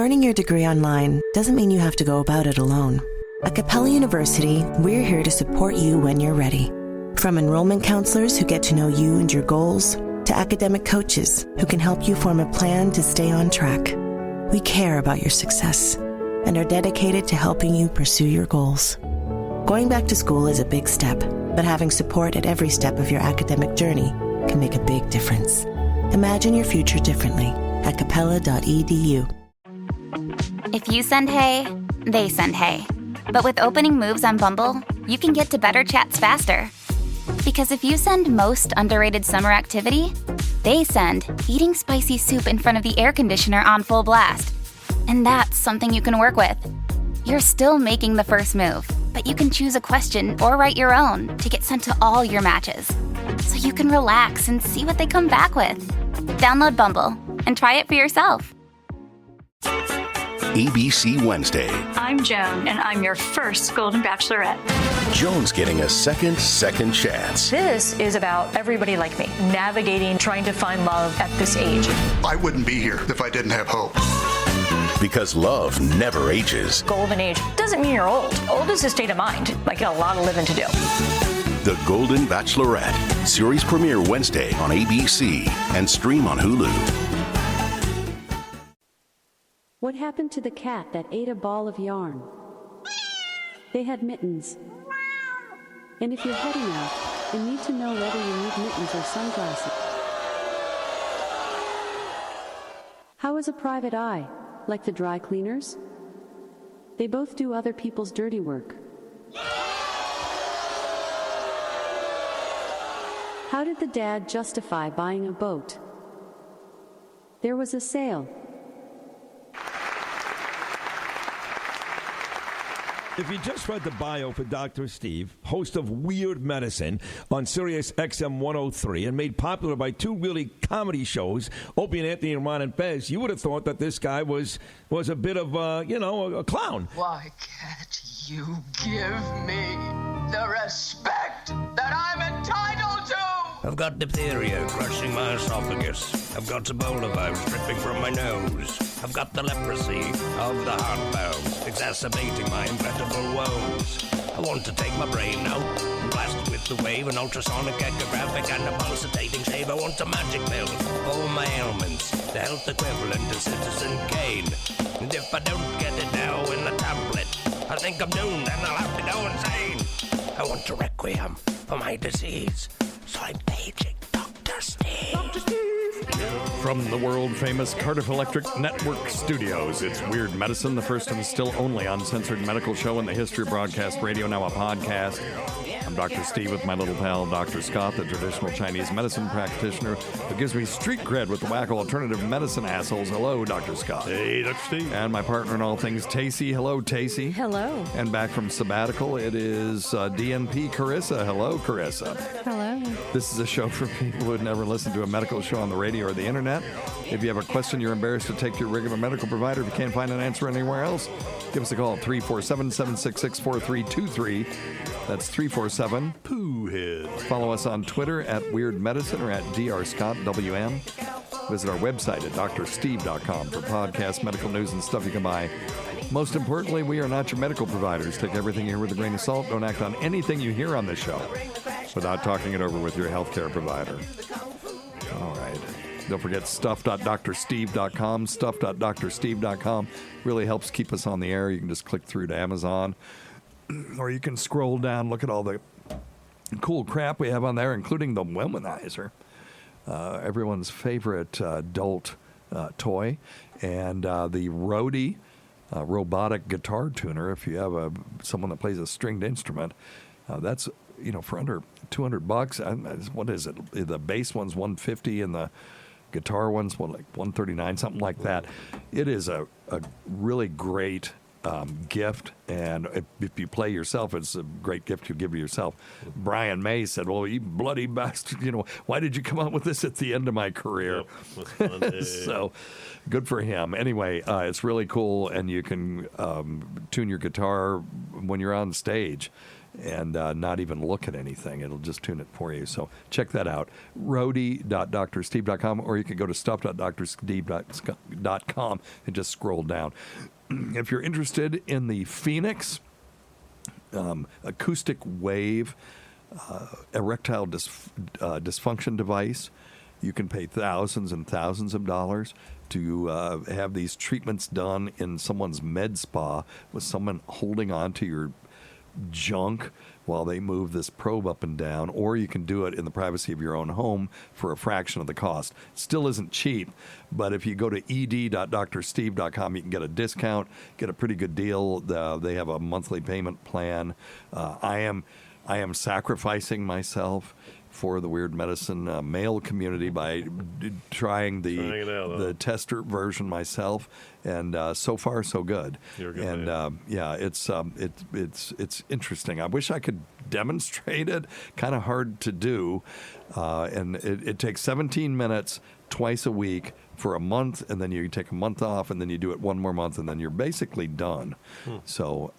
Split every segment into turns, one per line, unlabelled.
Earning your degree online doesn't mean you have to go about it alone. At Capella University, we're here to support you when you're ready. From enrollment counselors who get to know you and your goals, to academic coaches who can help you form a plan to stay on track. We care about your success and are dedicated to helping you pursue your goals. Going back to school is a big step, but having support at every step of your academic journey can make a big difference. Imagine your future differently at capella.edu.
If you send hey, they send hey. But with opening moves on Bumble, you can get to better chats faster. Because if you send most underrated summer activity, they send eating spicy soup in front of the air conditioner on full blast. And that's something you can work with. You're still making the first move, but you can choose a question or write your own to get sent to all your matches. So you can relax and see what they come back with. Download Bumble and try it for yourself.
ABC Wednesday.
I'm Joan, and I'm your first Golden Bachelorette.
Joan's getting a second chance.
This is about everybody like me, navigating, trying to find love at this age.
I wouldn't be here if I didn't have hope.
Because love never ages.
Golden age doesn't mean you're old. Old is a state of mind, like a lot of living to do.
The Golden Bachelorette. Series premiere Wednesday on ABC and stream on Hulu.
What happened to the cat that ate a ball of yarn? They had mittens. And if you're heading out, you need to know whether you need mittens or sunglasses. How is a private eye? Like the dry cleaners? They both do other people's dirty work. How did the dad justify buying a boat? There was a sale.
If you just read the bio for Dr. Steve, host of Weird Medicine on Sirius XM 103 and made popular by two really comedy shows, Opie and Anthony and Ron and Fez, you would have thought that this guy was a bit of, a clown.
Why can't you give me the respect that I'm entitled to?
I've got diphtheria crushing my esophagus. I've got Ebola virus dripping from my nose. I've got the leprosy of the heart valves, exacerbating my incredible woes. I want to take my brain out and blast it with the wave, an ultrasonic, echographic, and a pulsating shave. I want a magic pill for all my ailments, the health equivalent of Citizen Kane. And if I don't get it now in the tablet, I think I'm doomed and I'll have to go insane. I want a requiem for my disease, so I'm paging Dr. Steve. Dr. Steve.
From the world-famous Cardiff Electric Network studios, it's Weird Medicine, the first and still only uncensored medical show in the history of broadcast radio, now a podcast. I'm Dr. Steve with my little pal, Dr. Scott, the traditional Chinese medicine practitioner who gives me street cred with the whack alternative medicine assholes. Hello, Dr. Scott.
Hey, Dr. Steve.
And my partner in all things, Tacie. Hello, Tacie.
Hello.
And back from sabbatical, it is DNP Carissa. Hello, Carissa.
Hello.
This is a show for people who had never listened to a medical show on the radio or the internet. If you have a question you're embarrassed to take to your regular medical provider, if you can't find an answer anywhere else, give us a call at 347-766-4323. That's 347-POOHEAD. Follow us on Twitter at Weird Medicine or at DrScottWM. Visit our website at drsteve.com for podcasts, medical news, and stuff you can buy. Most importantly, we are not your medical providers. Take everything you hear with a grain of salt. Don't act on anything you hear on this show without talking it over with your healthcare provider. All right. Don't forget stuff.drsteve.com. Stuff.drsteve.com really helps keep us on the air. You can just click through to Amazon, or you can scroll down, look at all the cool crap we have on there, including the Womanizer, everyone's favorite adult toy, and the Rody robotic guitar tuner. If you have someone that plays a stringed instrument, that's for under $200. What is it? The bass one's $150 and the guitar one's like $139, something like that. It is a really great gift, and if you play yourself, it's a great gift you give yourself. Brian May said, well, you bloody bastard, why did you come out with this at the end of my career? Yep. So good for him. Anyway, it's really cool, and you can tune your guitar when you're on stage. and not even look at anything. It'll just tune it for you. So check that out. Rody.drsteve.com, or you can go to stuff.drsteve.com and just scroll down. If you're interested in the Phoenix acoustic wave erectile dysfunction device, you can pay thousands and thousands of dollars to have these treatments done in someone's med spa with someone holding on to your junk while they move this probe up and down, or you can do it in the privacy of your own home for a fraction of the cost. Still isn't cheap, but if you go to ed.drsteve.com, you can get a discount, get a pretty good deal. They have a monthly payment plan. I am sacrificing myself for the Weird Medicine male community by trying the tester version myself, and so far so good.
You're a good
and it's interesting. I wish I could demonstrate it. Kind of hard to do, and it takes 17 minutes twice a week for a month, and then you take a month off, and then you do it one more month, and then you're basically done. So,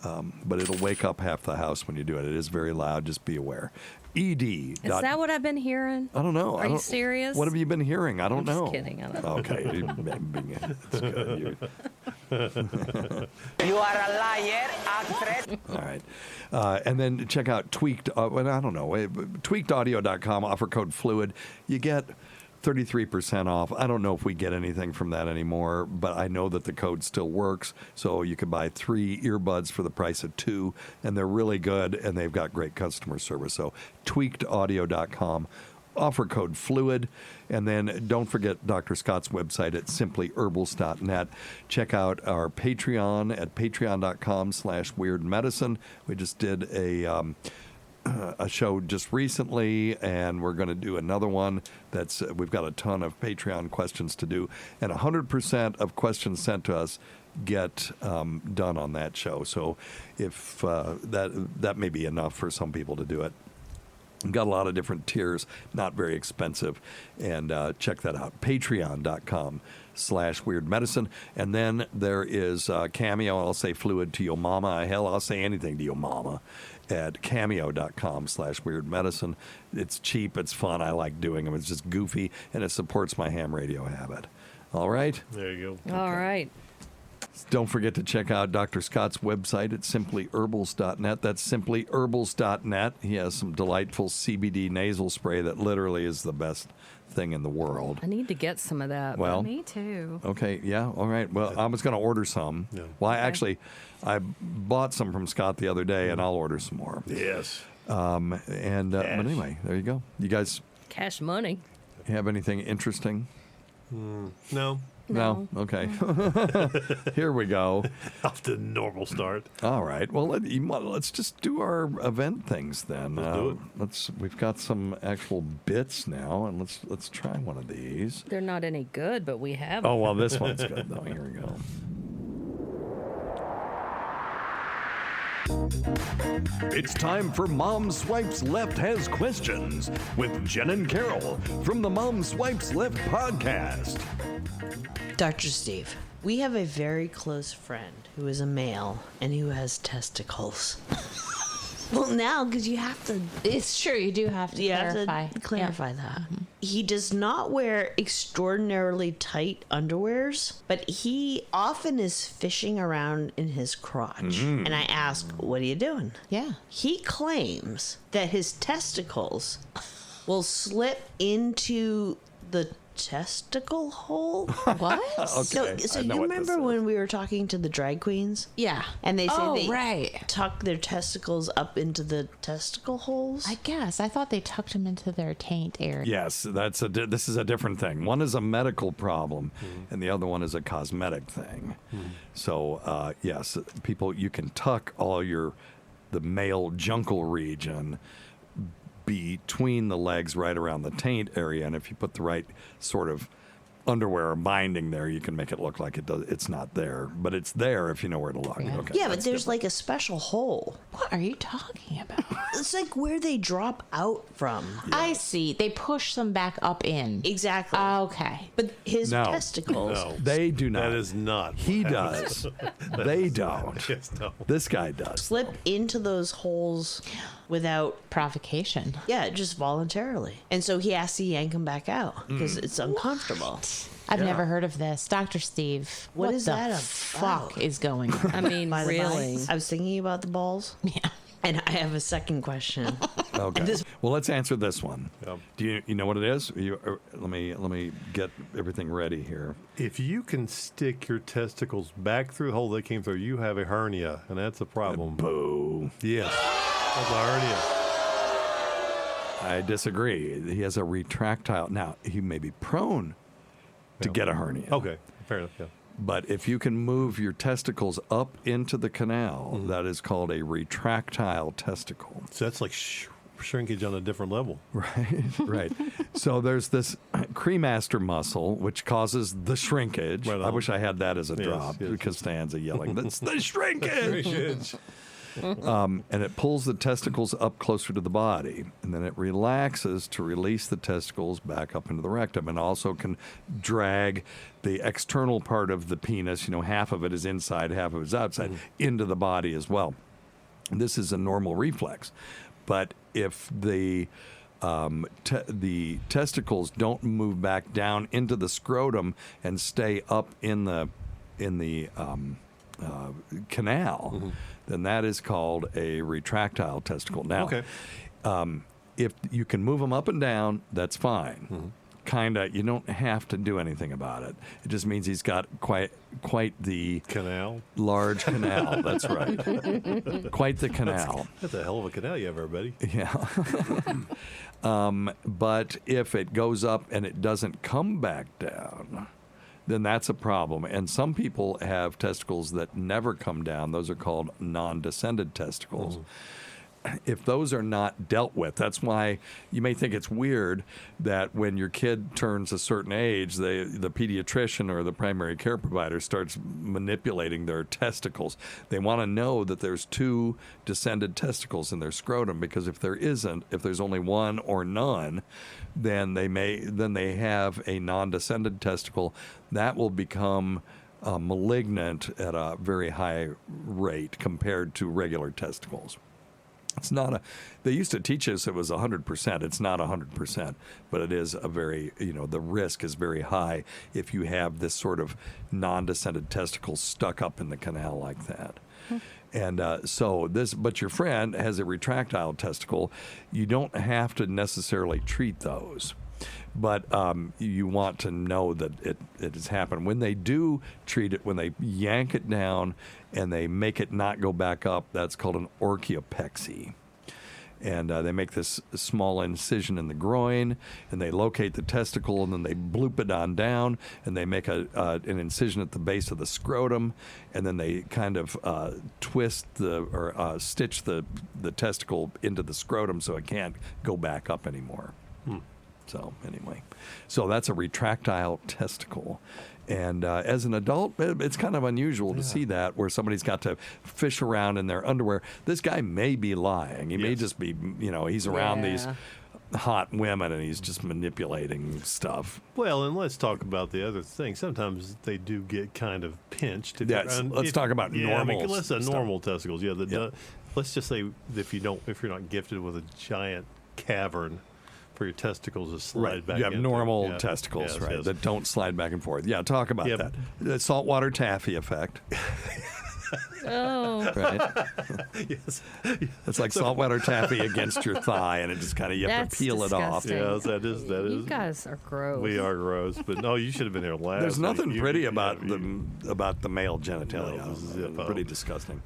but it'll wake up half the house when you do it. It is very loud. Just be aware. ED.
Is that what I've been hearing?
I don't know.
Are you serious?
What have you been hearing? I don't know.
Just kidding. I don't know.
Okay. It's good.
You are a liar, actress.
All right. And then check out Tweaked. Tweakedaudio.com. Offer code FLUID. You get 33% off. I don't know if we get anything from that anymore, but I know that the code still works. So you can buy 3 earbuds for the price of 2, and they're really good, and they've got great customer service. So tweakedaudio.com. Offer code FLUID. And then don't forget Dr. Scott's website at simplyherbals.net. Check out our Patreon at patreon.com/weirdmedicine. We just did a show just recently, and we're going to do another one. We've got a ton of Patreon questions to do, and 100% of questions sent to us get done on that show. So if that may be enough for some people to do it. We've got a lot of different tiers, not very expensive, and check that out. Patreon.com/weirdmedicine. And then there is Cameo. I'll say fluid to your mama. Hell, I'll say anything to your mama at cameo.com/weirdmedicine. It's cheap. It's fun. I like doing them. It's just goofy, and it supports my ham radio habit. All right?
There you go.
All right.
Don't forget to check out Dr. Scott's website at simplyherbals.net. That's simplyherbals.net. He has some delightful CBD nasal spray that literally is the best thing in the world.
I need to get some of that.
Well,
me too.
Okay, yeah, all right. Well, I was going to order some. Yeah. Well, I bought some from Scott the other day, and I'll order some more.
Yes.
But anyway, there you go. You guys
cash money.
Have anything interesting?
No.
No? Okay. Here we go.
Off to normal start.
All right. Well, let's just do our event things then.
Let's do
it. We've got some actual bits now, and let's try one of these.
They're not any good, but we have.
Oh, well, this one's good, though. Here we go.
It's time for Mom Swipes Left Has Questions with Jen and Carol from the Mom Swipes Left podcast.
Dr. Steve, we have a very close friend who is a male and who has testicles. Well, now, because you have to...
It's true, you do have to
clarify that. Mm-hmm. He does not wear extraordinarily tight underwears, but he often is fishing around in his crotch. Mm-hmm. And I ask, what are you doing?
Yeah.
He claims that his testicles will slip into the testicle hole.
What?
Okay. So you remember when we were talking to the drag queens?
Yeah.
And they say
they
tuck their testicles up into the testicle holes?
I guess. I thought they tucked them into their taint area.
Yes, this is a different thing. One is a medical problem, and the other one is a cosmetic thing. So, yes, people, you can tuck all the male jungle region between the legs right around the taint area, and if you put the right sort of underwear or binding there, you can make it look like it's not there, but it's there if you know where to look.
Yeah,
Okay,
but there's like a special hole.
What are you talking about?
It's like where they drop out from.
I see. They push them back up in.
Exactly.
Okay.
But his
No.
testicles.
No.
They do not.
That is not.
He
what
does.
happens.
They don't.
Yes, no.
This guy does.
Slip into those holes without
provocation.
Yeah, just voluntarily. And so he has to yank them back out because it's uncomfortable.
I've never heard of this. Dr. Steve, what
is
the
that
fuck
about?
is going on?
I mean,
By the by,
really.
I was thinking about the balls.
Yeah.
And I have a second question.
Okay. Well, let's answer this one. Do you know what it is? Let me get everything ready here.
If you can stick your testicles back through the hole they came through, you have a hernia, and that's a problem.
Boo.
Yes, that's a hernia.
I disagree. He has a retractile. Now, he may be prone to get a hernia.
Okay, fair enough, yeah.
But if you can move your testicles up into the canal, that is called a retractile testicle.
So that's like shrinkage on a different level.
Right, right. So there's this cremaster muscle, which causes the shrinkage.
Right on.
I wish I had that as a
Yes,
drop
yes.
because Stan's yelling, that's the shrinkage!
Shrinkage.
And it pulls the testicles up closer to the body, and then it relaxes to release the testicles back up into the rectum, and also can drag the external part of the penis, half of it is inside, half of it is outside, into the body as well. And this is a normal reflex. But if the testicles don't move back down into the scrotum and stay up in the canal, then that is called a retractile testicle. Now, if you can move them up and down, that's fine. You don't have to do anything about it. It just means he's got quite the
canal,
large canal. That's right, quite the canal.
That's a hell of a canal you have, everybody.
Yeah. But if it goes up and it doesn't come back down, then that's a problem. And some people have testicles that never come down. Those are called non-descended testicles. If those are not dealt with, that's why you may think it's weird that when your kid turns a certain age, the pediatrician or the primary care provider starts manipulating their testicles. They want to know that there's 2 descended testicles in their scrotum, because if there's only one or none, then they have a non-descended testicle that will become malignant at a very high rate compared to regular testicles. It's not they used to teach us it was 100%. It's not 100%, but it is a very, the risk is very high if you have this sort of non-descended testicle stuck up in the canal like that. And but your friend has a retractile testicle. You don't have to necessarily treat those, but you want to know that it has happened. When they do treat it, when they yank it down and they make it not go back up, that's called an orchiopexy. And they make this small incision in the groin, and they locate the testicle, and then they bloop it on down, and they make an incision at the base of the scrotum, and then they kind of twist or stitch the testicle into the scrotum so it can't go back up anymore. So anyway, that's a retractile testicle. And as an adult, it's kind of unusual to see that, where somebody's got to fish around in their underwear. This guy may be lying. He may just be, he's around these hot women and he's just manipulating stuff.
Well, and let's talk about the other thing. Sometimes they do get kind of pinched.
Let's talk about normal.
Let's say normal testicles. Let's just say if you're not gifted with a giant cavern for your testicles to slide back.
You have normal testicles, that don't slide back and forth. Yeah, talk about that. The saltwater taffy effect.
Oh.
Right? Yes. It's like saltwater taffy against your thigh, and it just kind of, you have to peel
disgusting.
it off.
Yes, that is.
You guys are gross.
We are gross, but no, you should have been here last.
There's nothing pretty about the male genitalia. It's pretty disgusting.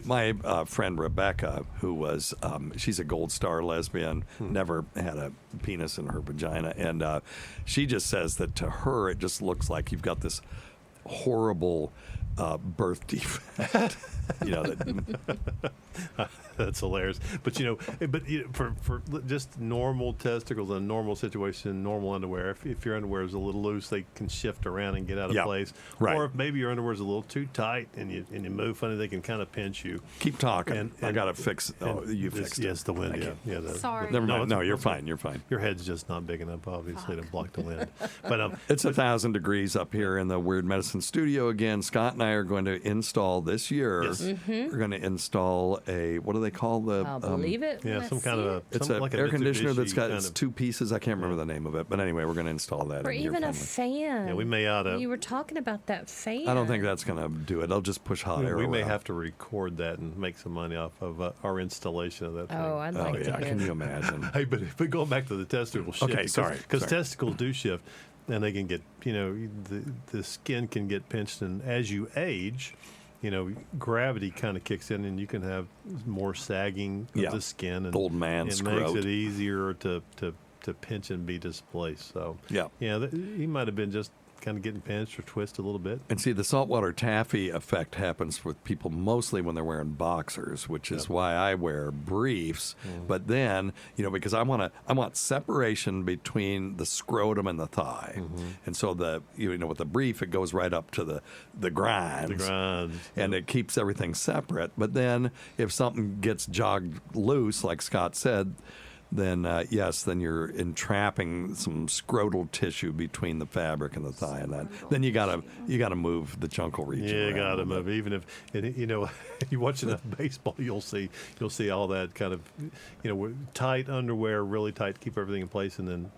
My friend Rebecca, who was, she's a Gold Star lesbian, never had a penis in her vagina, and she just says that to her it just looks like you've got this horrible birth defect.
That's hilarious. But for just normal testicles in a normal situation, normal underwear, if your underwear is a little loose, they can shift around and get out of place.
Right.
Or if maybe your underwear is a little too tight and you move funny, they can kind of pinch you.
Keep talking. And I got to fix. Oh, you fixed it.
Yes, the wind.
Sorry.
Never mind. No, you're fine. You're fine.
Your head's just not big enough, obviously, to block the wind. But
it's 1,000 degrees up here in the Weird Medicine studio again. Scott and I are going to install this year.
Yes.
We're going to install a, what do they call the?
I'll believe it.
Yeah, some kind of a.
It's an air conditioner that's got two pieces. I can't remember the name of it, but anyway, we're going to install that.
Or even a fan.
Yeah, we may ought to.
You were talking about that fan.
I don't think that's going to do it. I'll just push hot air.
We may have to record that and make some money off of our installation of that thing.
Oh, I'd like to.
Can you imagine?
Hey, but going back to the testicle shift.
Okay, sorry.
Because testicles do shift, and they can get, the skin can get pinched, and as you age, gravity kind of kicks in, and you can have more sagging of the skin, and
old man
it makes it easier to pinch and be displaced. So he might have been just kind of getting pinched or twisted a little bit.
And see, the saltwater taffy effect happens with people mostly when they're wearing boxers, which is why I wear briefs. But then, because I want separation between the scrotum and the thigh. And so with the brief, it goes right up to the grinds. And it keeps everything separate. But then if something gets jogged loose, like Scott said, then then you're entrapping some scrotal tissue between the fabric and the thigh, and then you gotta move the jungle region.
Yeah, you gotta move. Even if you watch enough baseball, you'll see all that kind of tight underwear, really tight, keep everything in place, and then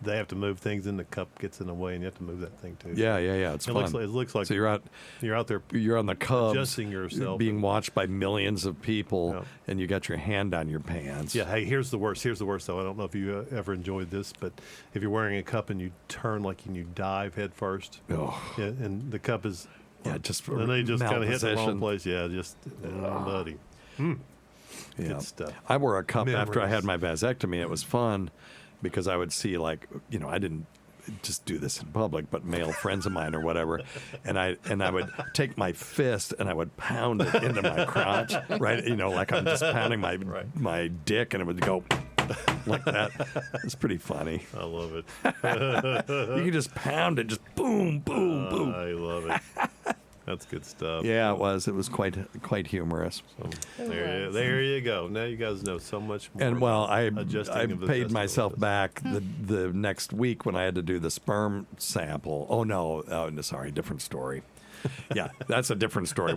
they have to move things, and the cup gets in the way, and you have to move that thing too.
Yeah. It's fun.
It looks like
so you're out there. You're on the Cubs,
adjusting yourself,
being watched by millions of people, and you got your hand down your pants.
Yeah. Hey, here's the worst. Here's the worst, though. I don't know if you ever enjoyed this, but if you're wearing a cup and you turn and you dive head first, and the cup is,
and
they just kind of hit the wrong place. Yeah, just buddy. Good stuff.
I wore a cup after I had my vasectomy. It was fun because I would see I didn't just do this in public, but male friends of mine or whatever, and I would take my fist and I would pound it into my crotch, right? Like I'm just pounding my dick, and it would go like that. It's pretty funny.
I love it.
You can just pound it, just boom, boom, boom.
I love it. That's good stuff.
Yeah, it was. It was quite humorous.
So, there you go. Now you guys know so much more.
And I paid myself back the next week when I had to do the sperm sample. Oh no, sorry, different story. Yeah, that's a different story.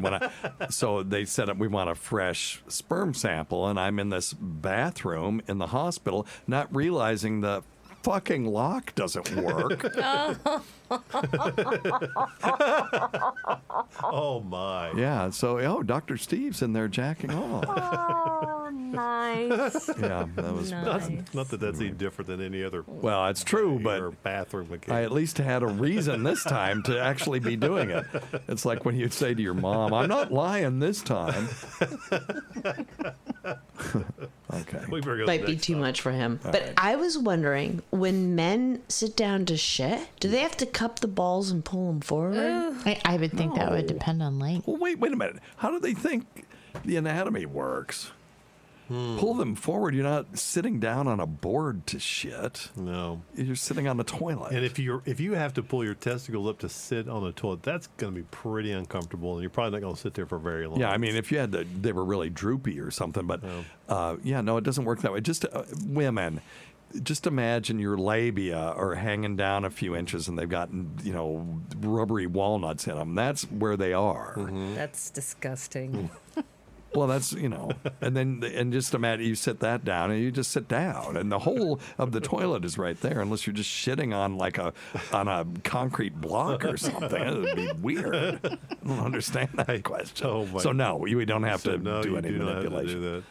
So they said we want a fresh sperm sample, and I'm in this bathroom in the hospital, not realizing the fucking lock doesn't work.
Oh my.
Yeah, so Dr. Steve's in there jacking off.
Oh, nice.
Yeah, that was
nice.
Not that that's any different than any other.
Well, it's true, but
bathroom.
I at least had a reason this time to actually be doing it. It's like when you say to your mom, "I'm not lying this time." Okay.
Might be too much for him. But I was wondering, when men sit down to shit, do they have to cup the balls and pull them forward?
I would think that would depend on length.
Well, wait a minute. How do they think the anatomy works? Pull them forward. You're not sitting down on a board to shit.
No,
you're sitting on the toilet.
And if you have to pull your testicles up to sit on the toilet, that's going to be pretty uncomfortable, and you're probably not going to sit there for very long.
Yeah, I mean, if you had they were really droopy or something, but no, it doesn't work that way. Just women. Just imagine your labia are hanging down a few inches, and they've got rubbery walnuts in them. That's where they are.
Mm-hmm.
That's disgusting.
Well, that's, and just imagine you sit that down and you just sit down and the whole of the toilet is right there, unless you're just shitting on on a concrete block or something. It would be weird. I don't understand that question.
Oh my.
So no, we don't have to do any
manipulation.
manipulation.
Have to do that.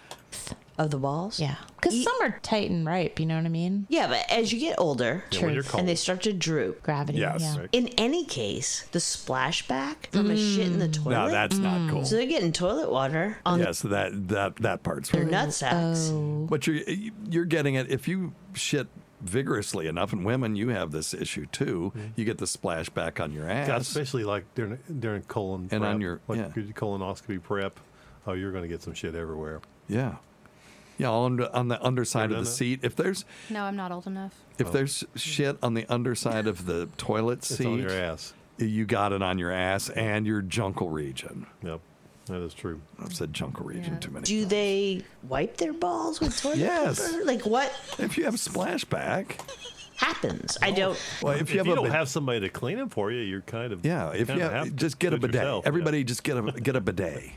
Of the balls?
Yeah. Because some are tight and ripe, you know what I mean?
Yeah, but as you get older, and they start to droop.
Gravity,
yes.
Right.
In any case, the splashback from a shit in the toilet.
No, that's not cool.
So they're getting toilet water on
that part's
their
right.
nut sacks.
Oh.
But you're getting it if you shit vigorously enough, and women, you have this issue too.
Mm-hmm.
You get the splashback on your ass.
God, especially like during colon
and
prep,
on your
colonoscopy prep. Oh, you're going to get some shit everywhere.
Yeah. Yeah, on the underside of the seat. If there's
No, I'm not old enough.
If there's shit on the underside of the toilet seat,
It's on your ass.
You got it on your ass and your jungle region.
Yep, that is true.
I've said jungle region too many
Do
times.
they wipe their balls with toilet
Yes.
paper? Like what
If you have splashback.
happens? I don't.
Well,
if you don't have somebody to clean them for you, you're kind of
if you have, just get a
do it
bidet.
yourself,
Everybody just get a bidet.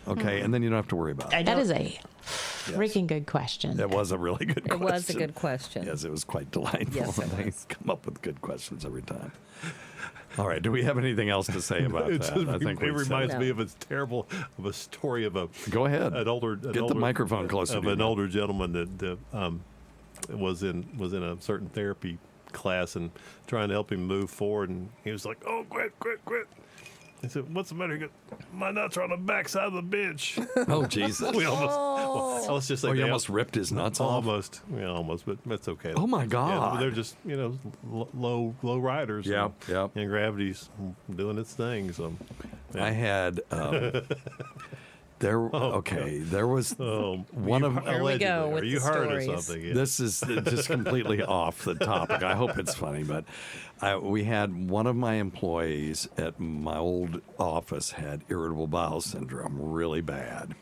Okay, and then you don't have to worry about it.
That is a freaking good question.
It was a really good question.
It was a good question.
Yes, it was quite delightful.
Yes, it
They come up with good questions every time. All right, do we have anything else to say about that? I think
it
we've said
reminds me of a story of a.
Go ahead.
Get
the microphone closer
of
to you.
an older gentleman that was in a certain therapy class and trying to help him move forward, and he was like, "Oh, quit!" He said, "What's the matter?" He goes, "My nuts are on the backside of the bench."
Oh, Jesus.
We almost. Let's just say
you almost ripped his nuts off?
Almost. Yeah, almost, but that's okay.
Oh, my God.
Yeah, they're just low riders.
Yeah,
and, and gravity's doing its thing. So yeah.
I had there was one of
Here we go with
you
the
heard
stories.
of something. Yeah.
This is just completely off the topic. I hope it's funny, but we had one of my employees at my old office had irritable bowel syndrome really bad,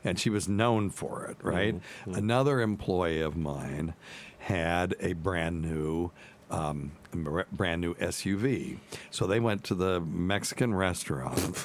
and she was known for it, right? Mm-hmm. Another employee of mine had a brand new SUV. So they went to the Mexican restaurant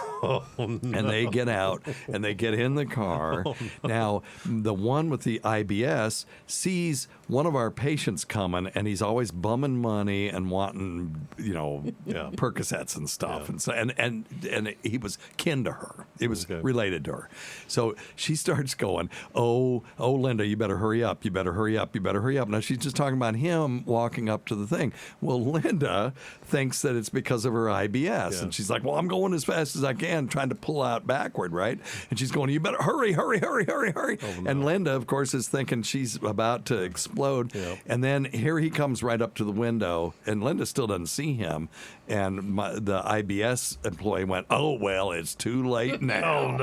and they get out and they get in the car. Now, the one with the IBS sees one of our patients coming and he's always bumming money and wanting, Percocets and stuff. Yeah. And he was kin to her. It was related to her. So she starts going, oh, Linda, you better hurry up. You better hurry up. You better hurry up. Now she's just talking about him walking up to the thing. Well, Linda thinks that it's because of her IBS. And she's like, well, I'm going as fast as I can, trying to pull out backward, right? And she's going, you better hurry. Oh, no. And Linda, of course, is thinking she's about to explode. Yeah. And then here he comes right up to the window, and Linda still doesn't see him. And the IBS employee went, oh, well, it's too late now.
Oh,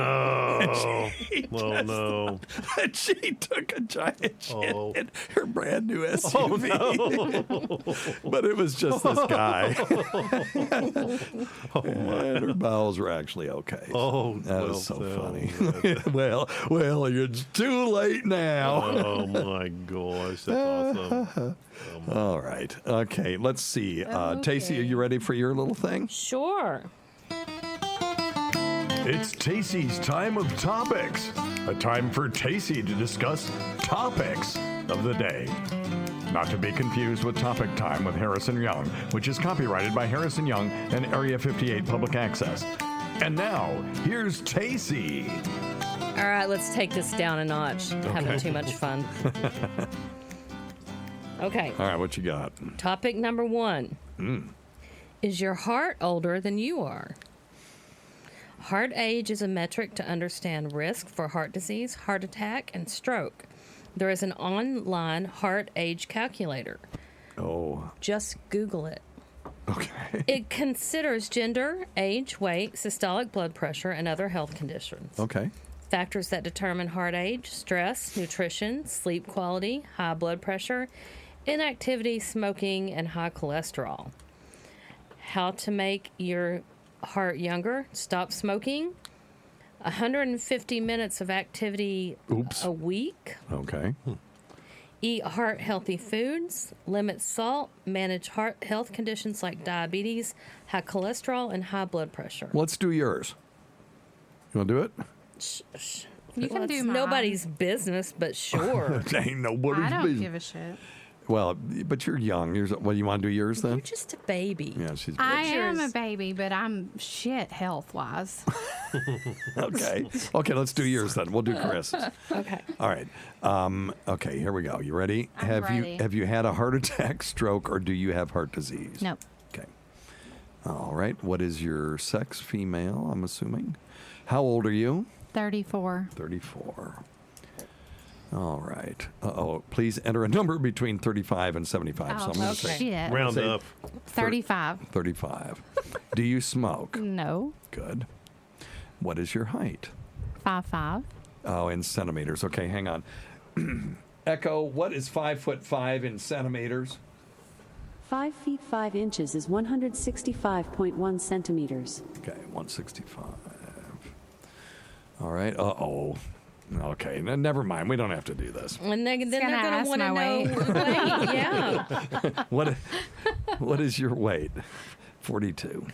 no.
And she took a giant shit in her brand new SUV.
Oh, no.
But it was just this guy. And her bowels were actually okay.
Oh,
that was so funny. well, it's too late now.
Oh, my gosh. That's awesome.
All right. Okay, let's see. Tacie, are you ready for your little thing?
Sure.
It's Tacie's time of topics. A time for Tacie to discuss topics of the day. Not to be confused with Topic Time with Harrison Young, which is copyrighted by Harrison Young and Area 58 Public Access. And now, here's Tacie.
All right, let's take this down a notch. Having too much fun. Okay.
All right, what you got?
Topic number 1. Is your heart older than you are? Heart age is a metric to understand risk for heart disease, heart attack, and stroke. There is an online heart age calculator.
Oh.
Just Google it.
Okay.
It considers gender, age, weight, systolic blood pressure, and other health conditions.
Okay.
Factors that determine heart age: stress, nutrition, sleep quality, high blood pressure, inactivity, smoking, and high cholesterol. How to make your heart younger: stop smoking, 150 minutes of activity a week.
Okay.
Eat heart-healthy foods, limit salt, manage heart health conditions like diabetes, high cholesterol, and high blood pressure.
Let's do yours. You want to do it?
You can do mine.
Nobody's business, but sure.
It ain't nobody's
I don't
business.
give a shit.
Well, but you're young. Well, you want to do yours then?
You're just a baby.
Yeah, she's.
I am a baby, but I'm shit health-wise.
Okay. Okay, let's do yours then. We'll do Carissa's.
Okay.
All right. Okay, here we go. You ready?
I'm ready.
Have you had a heart attack, stroke, or do you have heart disease?
Nope.
Okay. All right. What is your sex? Female, I'm assuming. How old are you?
34.
34. All right. Please enter a number between 35 and 75.
Oh,
I'm gonna
shit.
say,
Round up.
35.
35. Do you smoke?
No.
Good. What is your height?
5'5".
Oh, in centimeters. Okay, hang on. Echo, what is 5'5" in centimeters?
5 feet 5 inches is 165.1 centimeters.
Okay, 165. All right. Okay, never mind. We don't have to do this.
And then they're
gonna
going to
ask
want to
my
know
weight.
Yeah.
What is your weight? 42.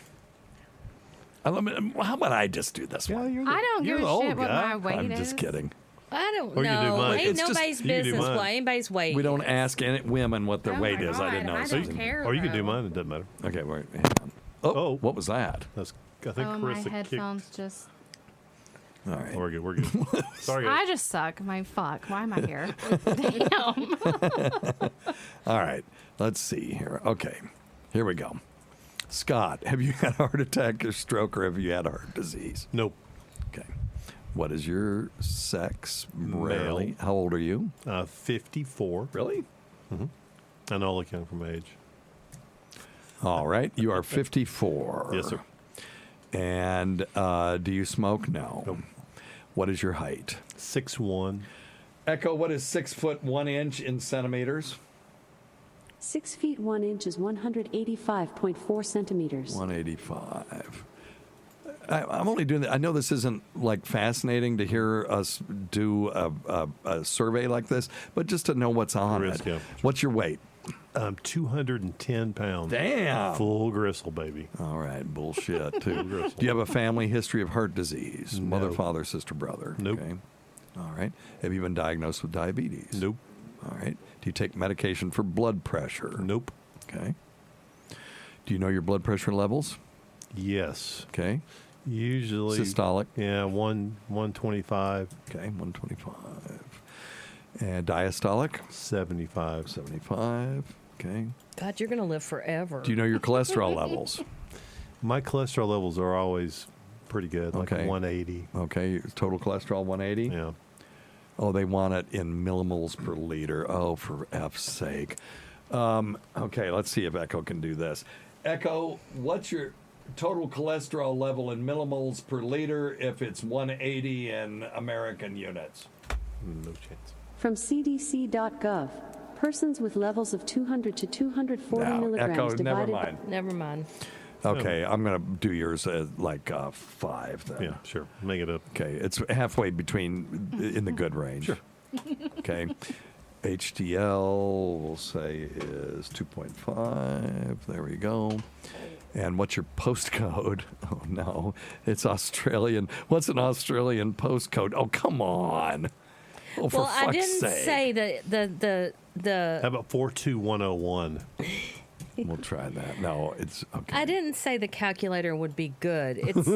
How about I just do this one?
I don't give a shit what my weight
I'm
is.
just kidding.
I don't
Or you can do
know.
mine.
Ain't
It's just-
nobody's
you can do
business
mine.
what anybody's weight.
We don't ask any women what their
Oh
weight
my
is. I didn't
God,
know.
I
So-
don't care.
Or you can do
though.
mine. It doesn't matter.
Okay, wait. Hang on. Oh, what was that?
That's, I think
Oh, my
Carissa
headphones
kicked.
just...
All right.
We're good. We're good. Sorry, guys.
I just suck. My fuck. Why am I here? Damn.
All right. Let's see here. Okay. Here we go. Scott, have you had a heart attack or stroke, or have you had heart disease?
Nope.
Okay. What is your sex? Rarely.
Male.
How old are you?
54.
Really?
Mm-hmm. I know I look young from age.
All right. You are 54.
Yes, sir.
And do you smoke? No.
Nope.
What is your height?
6'1".
Echo, what is 6 foot 1 inch in centimeters?
6 feet 1 inch is 185.4 centimeters.
185. I'm only doing that. I know this isn't like fascinating to hear us do a survey like this, but just to know what's on it.
Yeah.
What's your weight?
210 pounds.
Damn.
Full gristle, baby.
All right, bullshit too. Do you have a family history of heart disease? Mother,
No.
father, sister, brother?
Nope.
Okay. All right. Have you been diagnosed with diabetes?
Nope.
All right. Do you take medication for blood pressure?
Nope.
Okay. Do you know your blood pressure levels?
Yes.
Okay.
Usually.
Systolic?
Yeah, 125.
Okay, 125. And diastolic?
75.
75. Okay.
God, you're going to live forever.
Do you know your cholesterol levels?
My cholesterol levels are always pretty good, like
Okay.
180.
Okay, total cholesterol 180?
Yeah.
Oh, they want it in millimoles per liter. Oh, for F's sake. Okay, let's see if Echo can do this. Echo, what's your total cholesterol level in millimoles per liter if it's 180 in American units?
No chance.
From cdc.gov, persons with levels of 200 to 240
No,
milligrams
Echo, never
divided
mind.
Never mind.
Okay, I'm going to do yours at like 5 then.
Yeah, sure. Make it up.
Okay, it's halfway between in the good range.
Sure.
Okay. HDL, we'll say, is 2.5. There we go. And what's your postcode? Oh, no. It's Australian. What's an Australian postcode? Oh, come on. Oh, for
Well, I
fuck's
didn't
sake.
say the
How about 42101?
We'll try that. No, it's okay.
I didn't say the calculator would be good. It's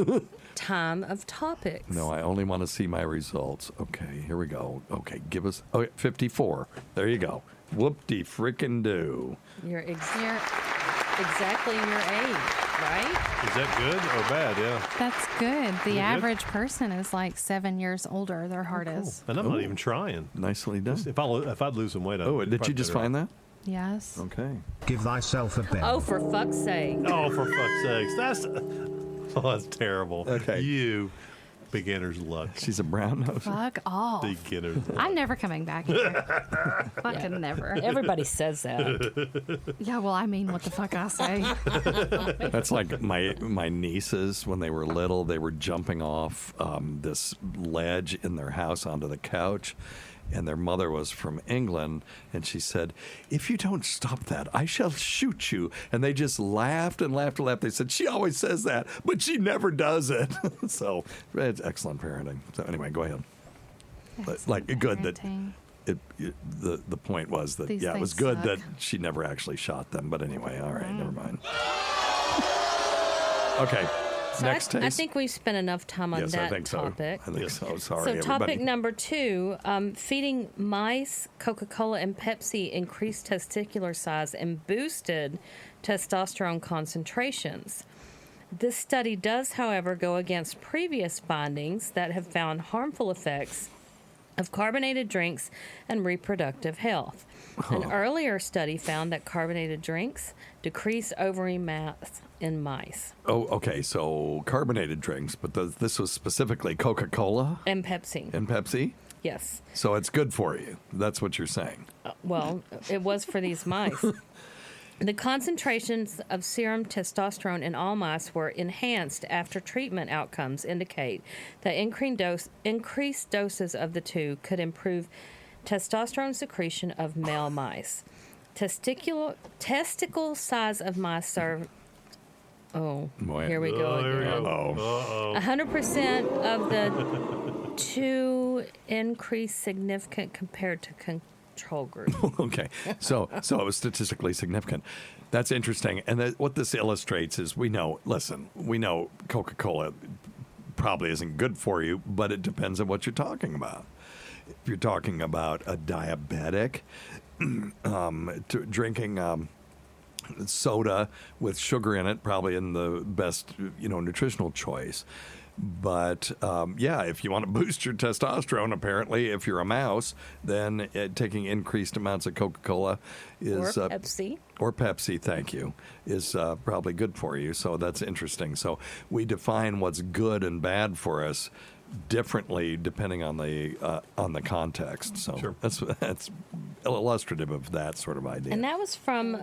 time of topics.
No, I only want to see my results. Okay, here we go. Okay, give us 54. There you go. Whoop-de frickin' do.
You're exactly your age, right?
Is that good or bad? Yeah.
That's good. The
good?
average person is like 7 years older. Their heart is.
And I'm not even trying.
Nicely done.
If I'd lose some weight, I'd
Oh, did you
probably
just
better
find
off.
that?
Yes.
Okay.
Give thyself a bell.
Oh, for fuck's sake.
Oh, for fuck's sakes. That's terrible.
Okay.
You beginner's luck.
She's a brown nose.
Fuck off.
Beginner's luck.
I'm never coming back here. Fucking never.
Everybody says that.
Yeah, well, I mean what the fuck I say.
That's like my nieces, when they were little, they were jumping off this ledge in their house onto the couch. And their mother was from England, and she said, "If you don't stop that, I shall shoot you." And they just laughed and laughed and laughed. They said, "She always says that, but she never does it." So it's excellent parenting. So anyway, go ahead. But, like, good that the point was that
These
it was
things
good
suck.
that she never actually shot them. But anyway, all right, never mind. Okay.
So
Next
I
taste.
think we've spent enough time on
Yes,
that
I think
topic.
so. I think so. Sorry,
So
everybody.
topic number 2, feeding mice Coca-Cola and Pepsi increased testicular size and boosted testosterone concentrations. This study does, however, go against previous findings that have found harmful effects of carbonated drinks and reproductive health. An earlier study found that carbonated drinks decrease ovary mass in mice.
Oh, okay. So carbonated drinks, but this was specifically Coca-Cola?
And Pepsi.
And Pepsi?
Yes.
So it's good for you. That's what you're saying.
Well, it was for these mice. The concentrations of serum testosterone in all mice were enhanced after treatment. Outcomes indicate that increased doses of the two could improve testosterone secretion of male mice. Testicle size of mice serve. Oh,
boy.
Here we go again. 100% of the two increased significant compared to control group.
Okay, so it was statistically significant. That's interesting. And what this illustrates is we know Coca-Cola probably isn't good for you, but it depends on what you're talking about. If you're talking about a diabetic drinking soda with sugar in it, probably isn't the best nutritional choice. But if you want to boost your testosterone, apparently, if you're a mouse, then taking increased amounts of Coca-Cola is
or Pepsi.
Or Pepsi, thank you, is probably good for you. So that's interesting. So we define what's good and bad for us differently depending on the context. So
sure.
that's illustrative of that sort of idea.
And that was from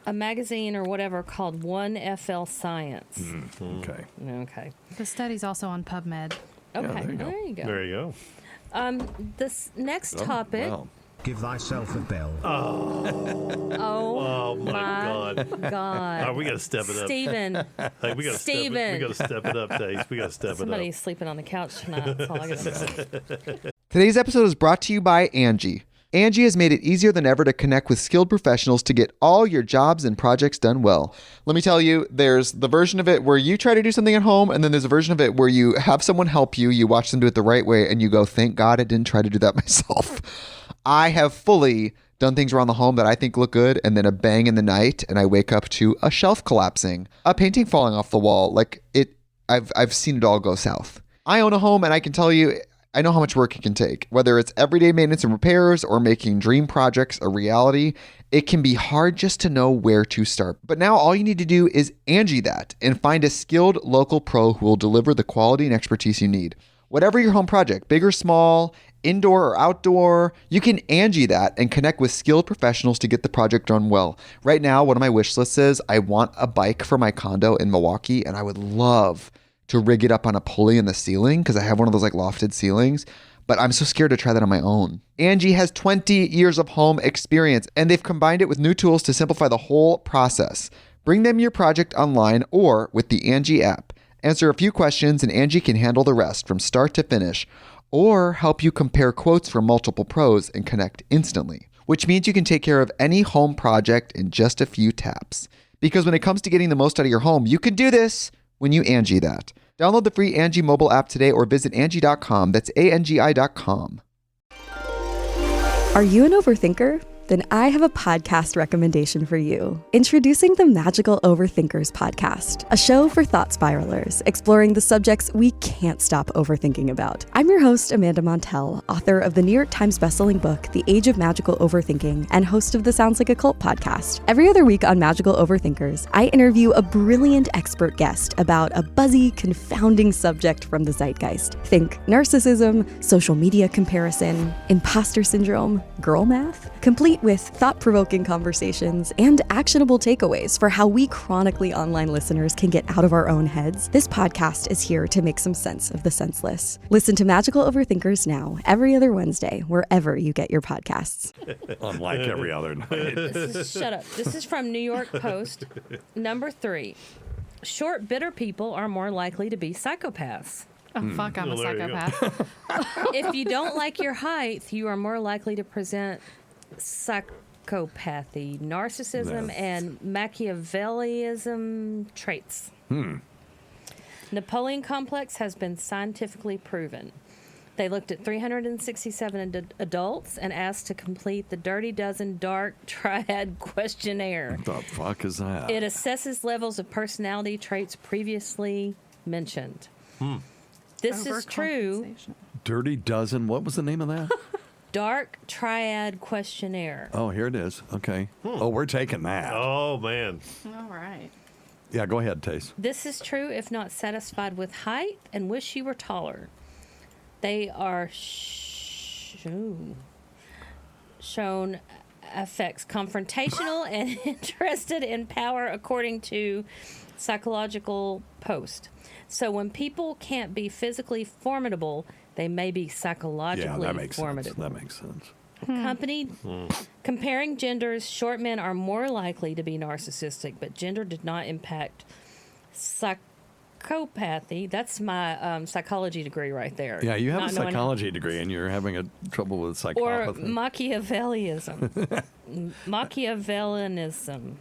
a magazine or whatever called 1FL Science.
Okay.
Okay.
The study's also on PubMed.
Okay.
Yeah,
there you go.
There you go.
This next topic.
Wow.
Give thyself a bell.
Oh
my
God.
All right, we got to step it up.
Stephen.
Hey, we got to step it up, Tace. We got to step
Somebody's sleeping on the couch tonight. That's all I got to say.
Today's episode is brought to you by Angie. Angie has made it easier than ever to connect with skilled professionals to get all your jobs and projects done well. Let me tell you, there's the version of it where you try to do something at home, and then there's a version of it where you have someone help you, you watch them do it the right way, and you go, thank God I didn't try to do that myself. I have fully done things around the home that I think look good, and then a bang in the night, and I wake up to a shelf collapsing, a painting falling off the wall. I've seen it all go south. I own a home, and I can tell you, I know how much work it can take. Whether it's everyday maintenance and repairs or making dream projects a reality, it can be hard just to know where to start. But now all you need to do is Angie that and find a skilled local pro who will deliver the quality and expertise you need. Whatever your home project, big or small, indoor or outdoor, you can Angie that and connect with skilled professionals to get the project done well. Right now, one of my wish lists is I want a bike for my condo in Milwaukee, and I would love to rig it up on a pulley in the ceiling because I have one of those lofted ceilings, but I'm so scared to try that on my own. Angie has 20 years of home experience, and they've combined it with new tools to simplify the whole process. Bring them your project online or with the Angie app. Answer a few questions and Angie can handle the rest from start to finish, or help you compare quotes from multiple pros and connect instantly, which means you can take care of any home project in just a few taps. Because when it comes to getting the most out of your home, you can do this when you Angie that. Download the free Angie mobile app today or visit Angie.com. That's ANGI.com.
Are you an overthinker? Then I have a podcast recommendation for you. Introducing the Magical Overthinkers podcast, a show for thought spiralers, exploring the subjects we can't stop overthinking about. I'm your host, Amanda Montell, author of the New York Times bestselling book, The Age of Magical Overthinking, and host of the Sounds Like a Cult podcast. Every other week on Magical Overthinkers, I interview a brilliant expert guest about a buzzy, confounding subject from the zeitgeist. Think narcissism, social media comparison, imposter syndrome, girl math, complete with thought-provoking conversations and actionable takeaways for how we chronically online listeners can get out of our own heads. This podcast is here to make some sense of the senseless. Listen to Magical Overthinkers now, every other Wednesday, wherever you get your podcasts.
Unlike every other night.
Shut up. This is from New York Post. Number 3. Short, bitter people are more likely to be psychopaths.
Oh, fuck, I'm a psychopath.
If you don't like your height, you are more likely to present psychopathy, narcissism, and Machiavellism traits. Napoleon complex has been scientifically proven. They looked at 367 adults and asked to complete the Dirty Dozen Dark Triad questionnaire.
What the fuck is that?
It assesses levels of personality traits previously mentioned. This is true.
Dirty Dozen. What was the name of that?
Dark Triad Questionnaire.
Oh, here it is. Okay. Oh, we're taking that.
Oh, man.
All right.
Yeah, go ahead, Tace.
This is true if not satisfied with height and wish you were taller. They are shown affects confrontational and interested in power according to Psychological Post. So when people can't be physically formidable, they may be psychologically formidable.
That makes sense.
Comparing genders, short men are more likely to be narcissistic, but gender did not impact psychopathy. That's my psychology degree right there.
Yeah, you have
Not
a
knowing
psychology degree, and you're having trouble with
or
psychopathy.
Machiavellianism. Machiavellianism.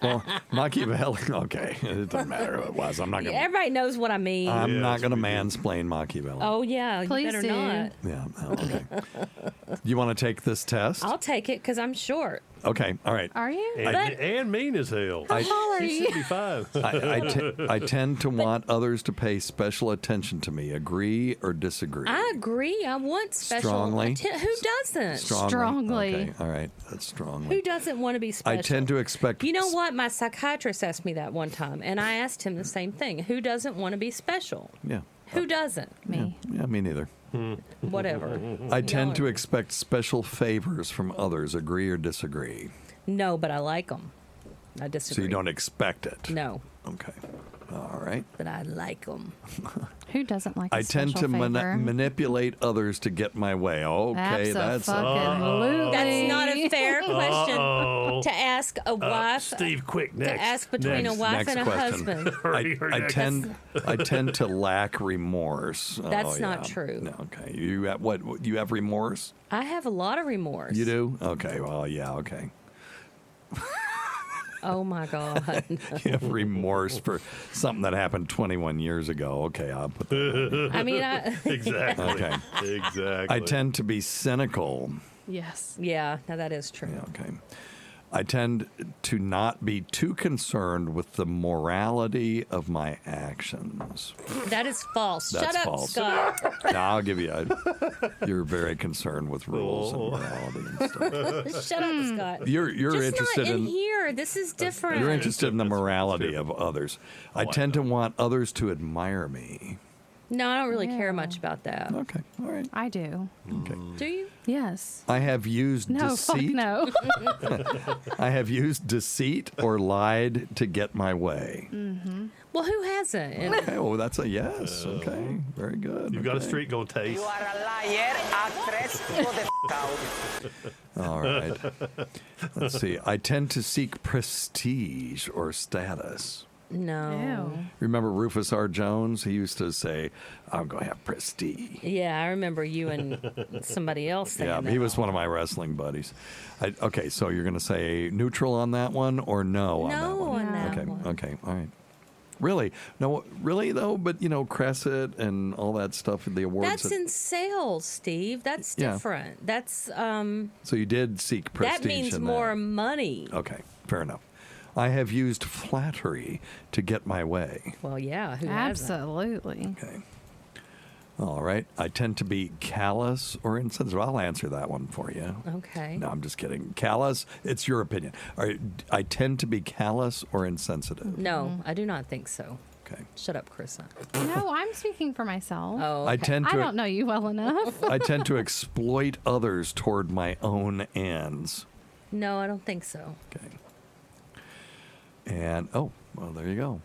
Well, Machiavelli. Okay, it doesn't matter who it was. I'm not going.
Everybody knows what I mean.
I'm not going to mansplain Machiavelli.
Oh yeah,
Please
you better
do.
not.
Yeah. Okay. You want to take this test?
I'll take it because I'm short.
Okay. All right.
Are you?
And mean as hell.
How tall are
She's
you?
65.
I tend to want others to pay special attention to me. Agree or disagree?
I agree. I want special
Strongly?
attention. Who doesn't?
Strongly.
Okay. All right. That's strongly.
Who doesn't want to be special?
I tend to expect.
You know what? My psychiatrist asked me that one time, and I asked him the same thing. Who doesn't want to be special?
Yeah.
Who doesn't?
Me.
Yeah, me neither.
Whatever.
I tend to expect special favors from others. Agree or disagree?
No, but I like them. I disagree.
So you don't expect it?
No.
Okay. All right.
But I like them.
Who doesn't like a
I tend to
special favor?
manipulate others to get my way. Okay, that's
Abso-fucking-lutely.
That's not a fair question to ask a wife.
Steve, quick, next.
To ask between a wife and a husband.
I tend to lack remorse.
That's not true.
No, okay. You have what? You have remorse?
I have a lot of remorse.
You do? Okay. Well, yeah. Okay.
Oh my God.
You have remorse for something that happened 21 years ago. Okay, I'll put that.
I mean,
Exactly.
Okay.
Exactly.
I tend to be cynical.
Yes.
Yeah, now that is true.
Yeah, okay. I tend to not be too concerned with the morality of my actions.
That is false.
That's
Shut up,
false.
Scott.
Now I'll give you you're very concerned with rules and morality and stuff.
Shut up, Scott.
You're
Just
interested
not in
in
here. This is different.
You're interested in the morality of others. I tend to want others to admire me.
No, I don't really care much about that.
Okay, all right.
I do.
Okay.
Do you?
Yes.
I have used
No, fuck
deceit.
no.
I have used deceit or lied to get my way.
Mm-hmm.
Well, who hasn't?
Okay, well, that's a yes. Okay, very good.
You've got a
Okay.
streak going, Tace.
You are a liar, actress, go the f*** out.
All right. Let's see. I tend to seek prestige or status.
No.
Remember Rufus R. Jones? He used to say, I'm going to have prestige.
Yeah, I remember you and somebody else saying
Yeah,
that.
he was one of my wrestling buddies. Okay, so you're going to say neutral on that one or no on that
No
one?
on that
okay,
one.
okay, all right. Really? No, really though? But, Crescent and all that stuff, the awards.
That's in sales, Steve. That's
Yeah.
different. That's
So you did seek prestige
that means
in
more money.
Okay, fair enough. I have used flattery to get my way.
Well, yeah, who hasn't?
Absolutely.
Okay. All right. I tend to be callous or insensitive. I'll answer that one for you.
Okay.
No, I'm just kidding. Callous, it's your opinion. I tend to be callous or insensitive.
No, I do not think so.
Okay.
Shut up, Carissa.
No, I'm speaking for myself.
Oh, okay.
I tend to.
I don't know you well enough.
I tend to exploit others toward my own ends.
No, I don't think so.
Okay. And, well, there you go.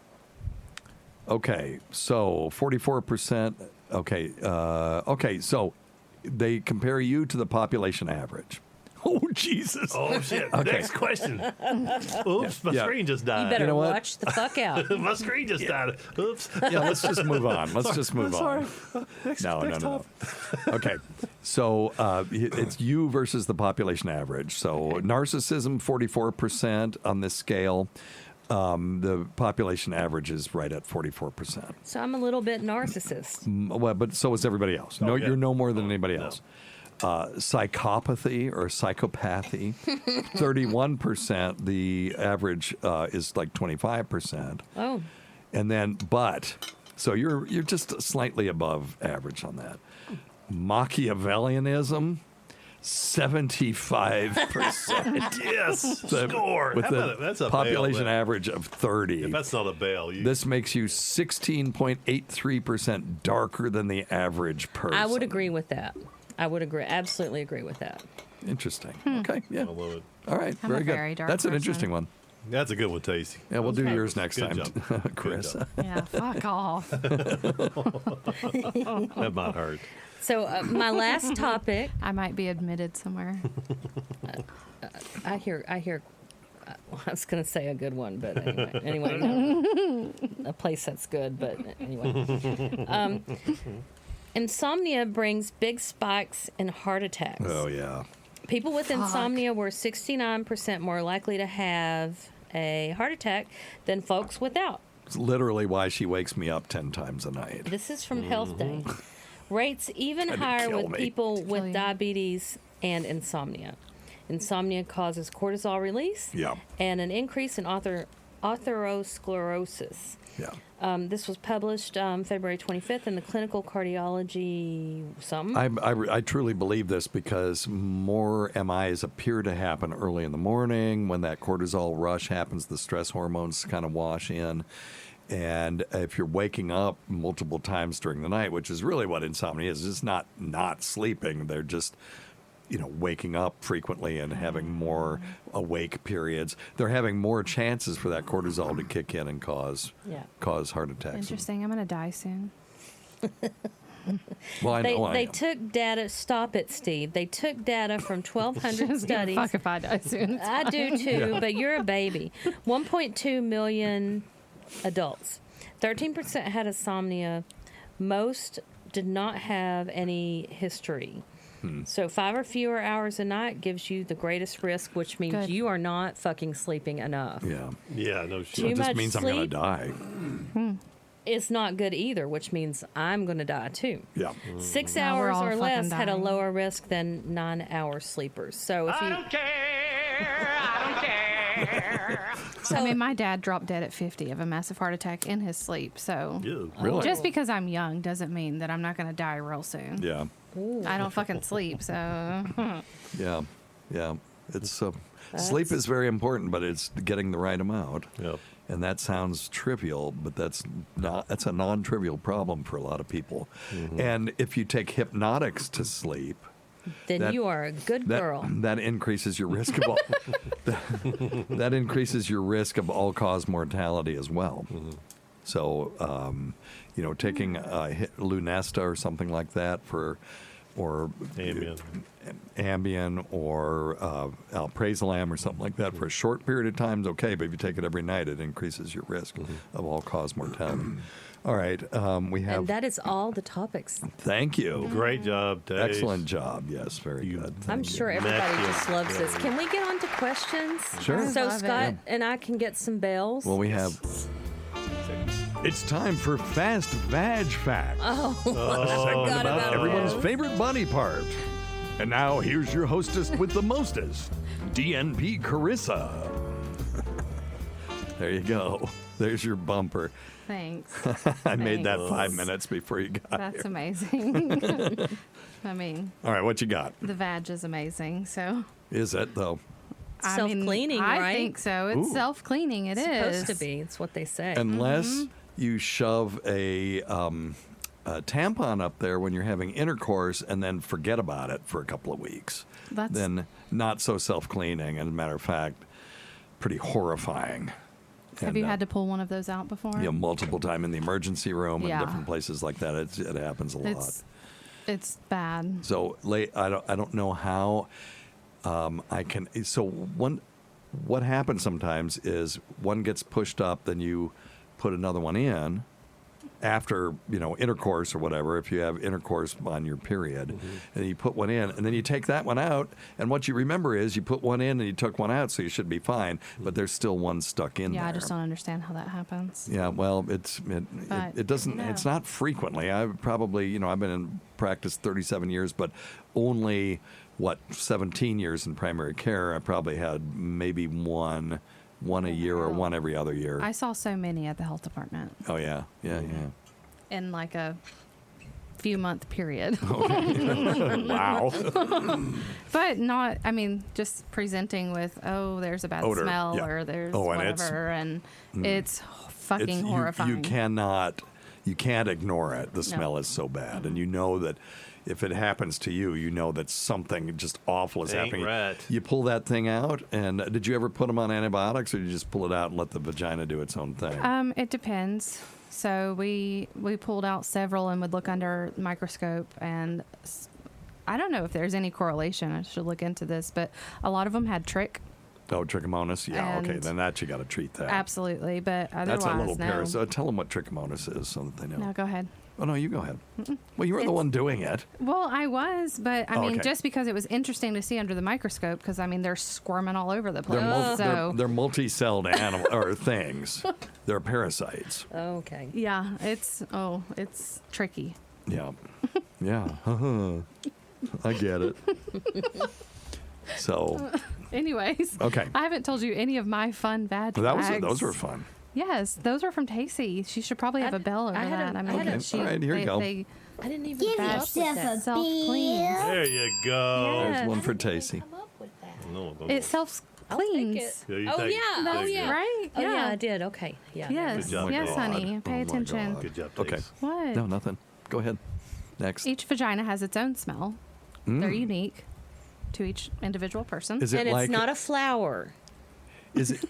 Okay, so 44%. Okay, so they compare you to the population average. Oh, Jesus.
Oh, shit.
Okay.
Next question. Oops, my screen just died.
You better
know what?
watch the fuck out.
My screen just died. Oops.
Yeah, let's just move on. Let's just move on. No. Okay, so it's you versus the population average. So narcissism, 44% on this scale. The population average is right at 44%.
So I'm a little bit narcissist.
Well, but so is everybody else. No,
yeah.
You're no more than anybody else. Psychopathy or psychopathy, 31%. The average is like 25%.
Oh.
And then, but So you're just slightly above average on that. Machiavellianism, 75%.
Yes, score.
With
That's a
population
bail,
average of 30.
If that's not a bail.
This makes you 16.83% darker than the average person.
I would agree with that. I would absolutely agree with that.
Interesting. Okay, yeah.
I love it.
All right,
I'm
very
a
good.
very dark
That's an
person.
interesting one.
That's a good one, Tacie.
Yeah, we'll do
Okay.
yours next
Good
time,
job.
Carissa.
Yeah, fuck off.
That might hurt.
So my last topic.
I might be admitted somewhere.
I hear. I was going to say a good one, but anyway, no. A place that's good, but anyway. Insomnia brings big spikes in heart attacks.
Oh, yeah.
People with insomnia were 69% more likely to have a heart attack than folks without.
It's literally why she wakes me up 10 times a night.
This is from Health Day. Rates even
Trying to
higher
kill
with
me.
people with diabetes and insomnia. Insomnia causes cortisol release and an increase in atherosclerosis.
Yeah.
This was published February 25th in the Clinical Cardiology something.
I truly believe this because more MIs appear to happen early in the morning when that cortisol rush happens, the stress hormones kind of wash in. And if you're waking up multiple times during the night, which is really what insomnia is, it's not sleeping. They're just, waking up frequently and having more awake periods. They're having more chances for that cortisol to kick in and cause heart attacks.
Interesting. I'm going to die soon.
Well, I know.
They took data. Stop it, Steve. They took data from 1,200 studies.
Fuck if I die soon.
I do too, but you're a baby. 1.2 million adults. 13% had insomnia. Most did not have any history. So 5 or fewer hours a night gives you the greatest risk, which means you are not fucking sleeping enough.
Yeah.
Yeah, no shit.
Too
It just
much
means I'm going to
sleep
die.
is not good either, which means I'm going to die too.
Yeah.
6
Now we're
hours
all
or
fucking
less had a
dying.
lower risk than 9-hour sleepers. So if you
I mean, my dad dropped dead at 50 of a massive heart attack in his sleep. So
Really?
just because I'm young doesn't mean that I'm not going to die real soon.
Yeah.
I don't fucking sleep, so.
Yeah. Yeah. It's sleep is very important, but it's getting the right amount.
Yep.
And that sounds trivial, but that's a non-trivial problem for a lot of people. And if you take hypnotics to sleep,
then you are a good girl.
That increases your risk of all, that increases your risk of all-cause mortality as well. So, taking Lunesta or something like that or Ambien or alprazolam or something like that for a short period of time is okay, but if you take it every night, it increases your risk of all-cause mortality. All right, we have...
And that is all the topics.
Thank you.
Great job, Dave.
Excellent job. Yes, very good.
I'm sure everybody just loves this. Can we get on to questions?
Sure.
So
Love
Scott
it.
and I can get some bells.
Well, we have...
It's time for Fast Vag Facts.
Oh,
a segment
forgot about
everyone's
those.
favorite body part. And now here's your hostess with the mostest, DNP Carissa.
There you go. There's your bumper.
Thanks.
I made that
Thanks.
5 minutes before you got
That's
here.
amazing. I mean,
All right, what you got?
the vag is amazing, so.
Is it, though?
I mean,
Self-cleaning,
I
right?
think so. It's
Ooh.
self-cleaning. It's
supposed to be. It's what they say.
Unless you shove a tampon up there when you're having intercourse and then forget about it for a couple of weeks.
That's-
Then not so self-cleaning. And as a matter of fact, pretty horrifying.
Have you had to pull one of those out before?
Multiple time in the emergency room
Yeah.
and different places like that. It happens a lot.
It's bad.
So I don't know how I can. So what happens sometimes is one gets pushed up, then you put another one in after intercourse or whatever. If you have intercourse on your period, and you put one in, and then you take that one out, and what you remember is you put one in and you took one out, so you should be fine. But there's still one stuck in there.
Yeah, I just don't understand how that happens.
Yeah, well, it doesn't.
no.
It's not frequently. I've probably, I've been in practice 37 years, but only 17 years in primary care. I probably had maybe one a year or one every other year.
I saw so many at the health department.
Oh yeah.
in like a few month period.
Wow.
But not, I mean, just presenting with, there's a bad
Odor,
smell
yeah.
or there's
Oh, and
whatever, and it's fucking
You
horrifying.
can't ignore it. The smell is so bad, and you know that if it happens to you, you know that something just awful is happening.
Right.
You pull that thing out, and did you ever put them on antibiotics, or did you just pull it out and let the vagina do its own thing?
It depends. So we pulled out several and would look under the microscope, and I don't know if there's any correlation. I should look into this, but a lot of them had trick.
Oh, trichomonas? Yeah, okay,
And-
then that you got to treat that.
Absolutely, but otherwise,
That's a little
no.
parasite. Tell them what trichomonas is so that they know.
No, go ahead.
Oh, no, you go ahead. Well, you were the one doing it.
Well, I was, but I mean,
okay.
just because it was interesting to see under the microscope, because I mean, they're squirming all over the place.
They're multi-celled animal or things. They're parasites.
Okay.
Yeah, it's tricky.
Yeah. Yeah. I get it. So.
Anyways.
Okay.
I haven't told you any of my fun Vag Facts.
Those were fun.
Yes, those were from Tacie. She should probably have a bell over that. I mean,
all right, here you go.
I didn't even
Give yourself a self-cleans.
There you go.
Yes.
There's one for Tacie.
No,
It self-cleans.
Yeah, you
Oh,
take it.
yeah.
There
Oh,
you
yeah.
go.
Right?
Oh,
Yeah.
yeah, I did. Okay. Yeah.
Yes.
Good job,
Yes,
God.
honey. Pay
Oh, my
attention.
God.
Good job,
Okay.
Tace.
What?
No, nothing. Go ahead. Next.
Each vagina has its own smell. They're unique to each individual person.
Is it
And
like?
it's not a flower.
Is it?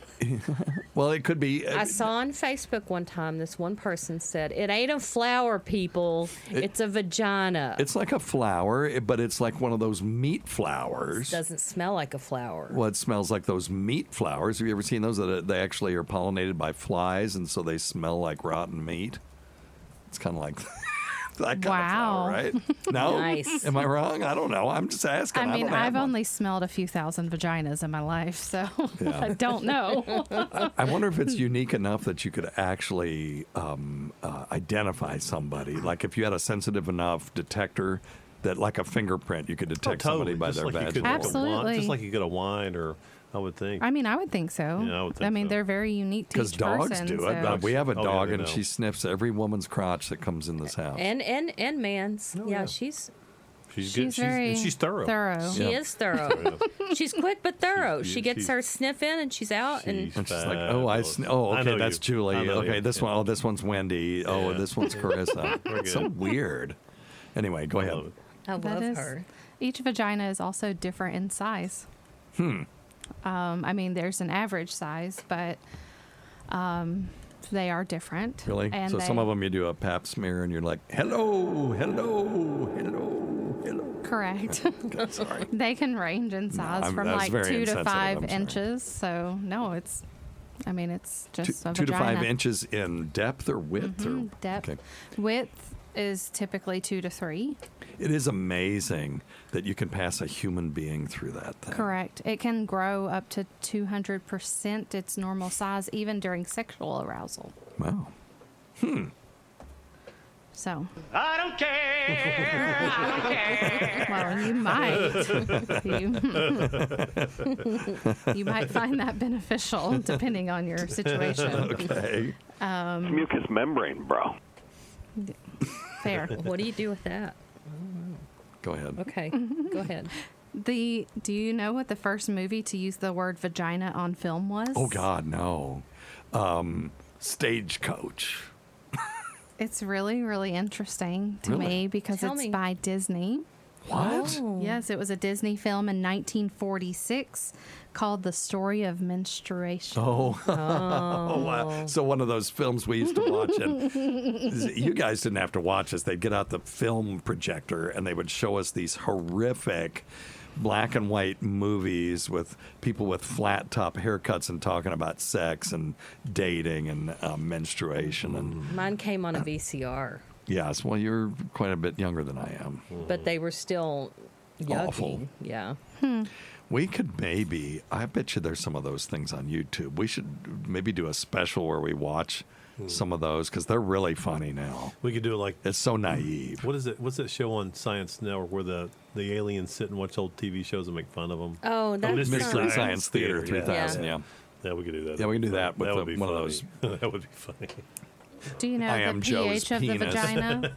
Well, it could be.
I saw on Facebook one time this one person said, "It ain't a flower, people. It's a vagina."
It's like a flower, but it's like one of those meat flowers.
It doesn't smell like a flower.
Well, it smells like those meat flowers. Have you ever seen those? That they actually are pollinated by flies, and so they smell like rotten meat. It's kind of like that kind of flower, right? No?
Nice.
Am I wrong? I don't know. I'm just asking.
I mean,
don't have
I've
one.
only smelled a few thousand vaginas in my life, so
Yeah.
I don't know.
I wonder if it's unique enough that you could actually identify somebody. Like if you had a sensitive enough detector that, like a fingerprint, you could detect somebody by
Just
their
like you
vaginal.
could
Absolutely.
Just like you get a wine, or I would think.
I mean, I would think so.
Yeah, I would think
mean,
so.
they're very unique to
Because
each
dogs
person.
do it.
so-
We have a
Oh, yeah,
dog,
they
and
know.
she sniffs every woman's crotch that comes in this house.
And man's.
Oh,
yeah,
yeah.
she's
She's good. She's thorough.
She
Yeah.
is thorough. She's quick but thorough. She gets
she's-
her sniff in and she's out.
And she's like,
fabulous.
okay,
know
that's
you.
Julie.
I know
Okay,
you.
this one, this one's Wendy. Oh,
Yeah.
this one's Carissa.
We're
So
good.
weird. Anyway, go ahead.
love it.
I
That
love
is-
her.
Each vagina is also different in size. I mean, there's an average size, but they are different.
Really?
And
So some of them you do a pap smear and you're like, hello, hello, hello, hello.
Correct.
Okay, sorry.
They can range in size
I'm-
from
that's
like
very
2 to
insensitive,
5
I'm sorry.
inches. So no, it's just a
2 to
vagina.
5 inches in depth or width? Or
Depth.
Okay.
Width is typically 2 to 3.
It is amazing that you can pass a human being through that thing.
Correct. It can grow up to 200% its normal size even during sexual arousal.
Wow.
So,
I don't care. I don't care.
well, you might. You might find that beneficial depending on your situation.
Okay.
Mucous membrane, bro.
Fair.
What do you do with that?
Go ahead.
Okay, go ahead.
Do you know what the first movie to use the word vagina on film was?
Oh, God, no. Stagecoach.
It's really, really interesting to
Really?
me because
Tell
it's
me.
by Disney.
What?
Oh.
Yes, it was a Disney film in 1946 called The Story of Menstruation.
Oh. Oh, wow. So one of those films we used to watch, and you guys didn't have to watch this. They'd get out the film projector, and they would show us these horrific black and white movies with people with flat top haircuts and talking about sex and dating and menstruation. And
Mine came on a VCR,
yes, well, you're quite a bit younger than I am.
but they were still yucky.
Awful.
Yeah.
We could maybe, I bet you there's some of those things on YouTube. We should maybe do a special where we watch some of those because they're really funny now.
We could do it like
It's so naive.
what is it? What's that show on Science Network where the aliens sit and watch old TV shows and make fun of them?
Oh, that's
Mystery Science Theater 3000, yeah.
Yeah, we could do that.
Yeah, we can do that with
would be
one of
funny.
those.
That would be funny.
Do you know
I
the
am
pH
Joe's
of
penis.
the vagina?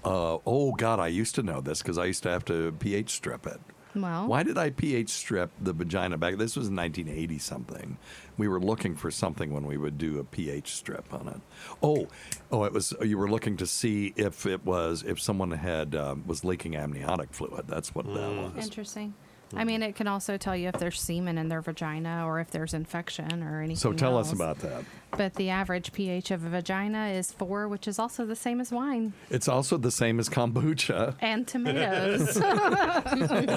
Oh, God, I used to know this because I used to have to pH strip it.
Well,
Why did I pH strip the vagina back? This was in 1980 something. We were looking for something when we would do a pH strip on it. Oh, it was you were looking to see if someone had was leaking amniotic fluid. That's what that was.
interesting. I mean, it can also tell you if there's semen in their vagina or if there's infection or anything.
So tell us
else.
about that.
But the average pH of a vagina is 4, which is also the same as wine
It's also the same as kombucha.
and tomatoes.
Well,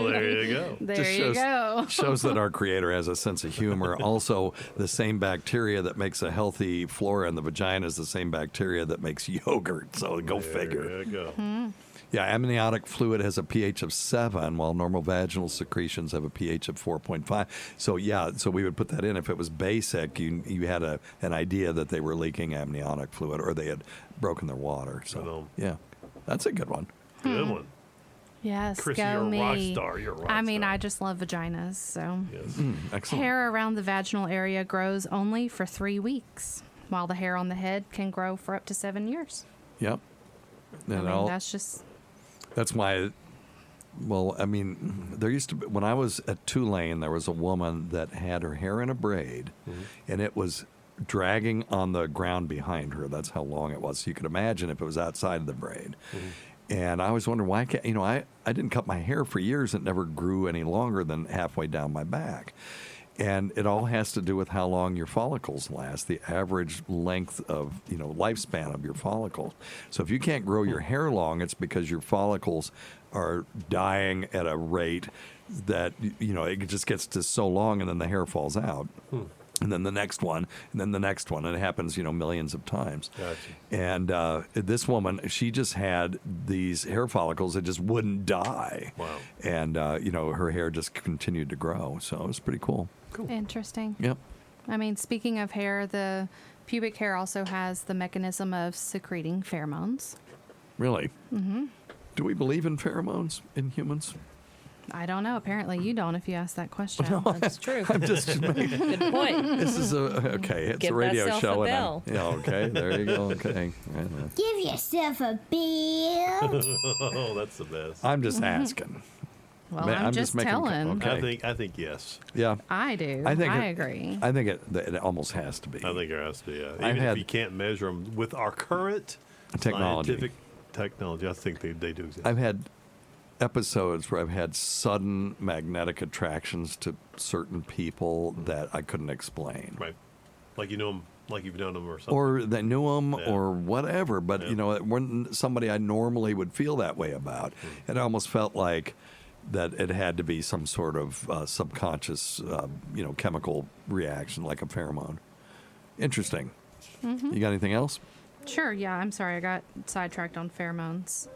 there you go.
There
Just
you go.
shows that our creator has a sense of humor. Also, the same bacteria that makes a healthy flora in the vagina is the same bacteria that makes yogurt. So go figure.
There you go.
Hmm.
Yeah, amniotic fluid has a pH of 7, while normal vaginal secretions have a pH of 4.5. So so we would put that in. If it was basic, you had an idea that they were leaking amniotic fluid or they had broken their water. So yeah, that's a good one.
Good one.
Yes,
Chris,
go
you're a
me.
rock star. You're a rock
I mean,
star.
I just love vaginas. So
excellent.
hair around the vaginal area grows only for 3 weeks, while the hair on the head can grow for up to 7 years.
Yep.
I mean, that's just...
That's why, well, I mean, there used to be, when I was at Tulane, there was a woman that had her hair in a braid, and it was dragging on the ground behind her. That's how long it was. So you could imagine if it was outside of the braid. And I always wondered why can't, I didn't cut my hair for years. It never grew any longer than halfway down my back. And it all has to do with how long your follicles last, the average length of, lifespan of your follicles. So if you can't grow your hair long, it's because your follicles are dying at a rate that, it just gets to so long and then the hair falls out. And then the next one, and then the next one. And it happens, millions of times.
Gotcha.
And this woman, she just had these hair follicles that just wouldn't die.
Wow.
And, her hair just continued to grow. So it was pretty cool.
Cool.
Interesting.
Yep.
I mean, speaking of hair, the pubic hair also has the mechanism of secreting pheromones.
Really?
Mm-hmm.
Do we believe in pheromones in humans?
I don't know. Apparently, you don't. If you ask that question,
That's true.
I'm just
Good point.
This is It's
Give
a radio
thyself
show.
a bell.
Okay. There you go. Okay.
Give yourself a bill.
Oh, that's the best.
I'm just asking.
Well, I'm just
making,
telling.
Okay.
I think yes.
Yeah.
I do.
I
agree.
I think it almost has to be.
I think there has to be. Yeah.
I've
Even
had-
if you can't measure them with our current
Technology.
scientific technology, I think they do exist.
I've had episodes where I've had sudden magnetic attractions to certain people that I couldn't explain.
Right. Like you know them, like you've known them or something.
Or they knew them
Yeah.
or whatever, but it wasn't somebody I normally would feel that way about. It almost felt like that it had to be some sort of subconscious, chemical reaction, like a pheromone. Interesting.
Mhm.
You got anything else?
Sure. Yeah. I'm sorry. I got sidetracked on pheromones.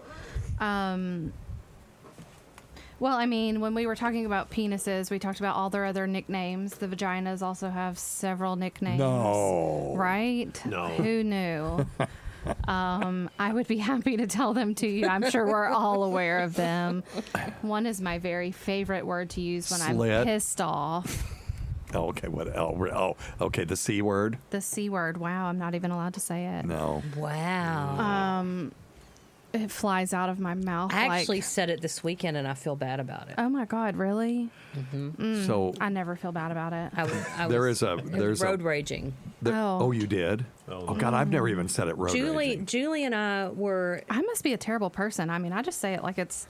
Well, I mean, when we were talking about penises, we talked about all their other nicknames. The vaginas also have several nicknames.
No.
Right?
No.
Who knew? I would be happy to tell them to you. I'm sure we're all aware of them. One is my very favorite word to use when
Slit.
I'm pissed off.
Oh, okay. What? Okay. The C word.
The C word. Wow, I'm not even allowed to say it.
No.
Wow.
It flies out of my mouth.
I
like,
actually said it this weekend, and I feel bad about it.
oh my God, really?
So-
I never feel bad about it.
There's
road raging.
Oh, you did? Oh, God, I've never even said it road raging.
Julie and I were.
I must be a terrible person. I mean, I just say it like it's,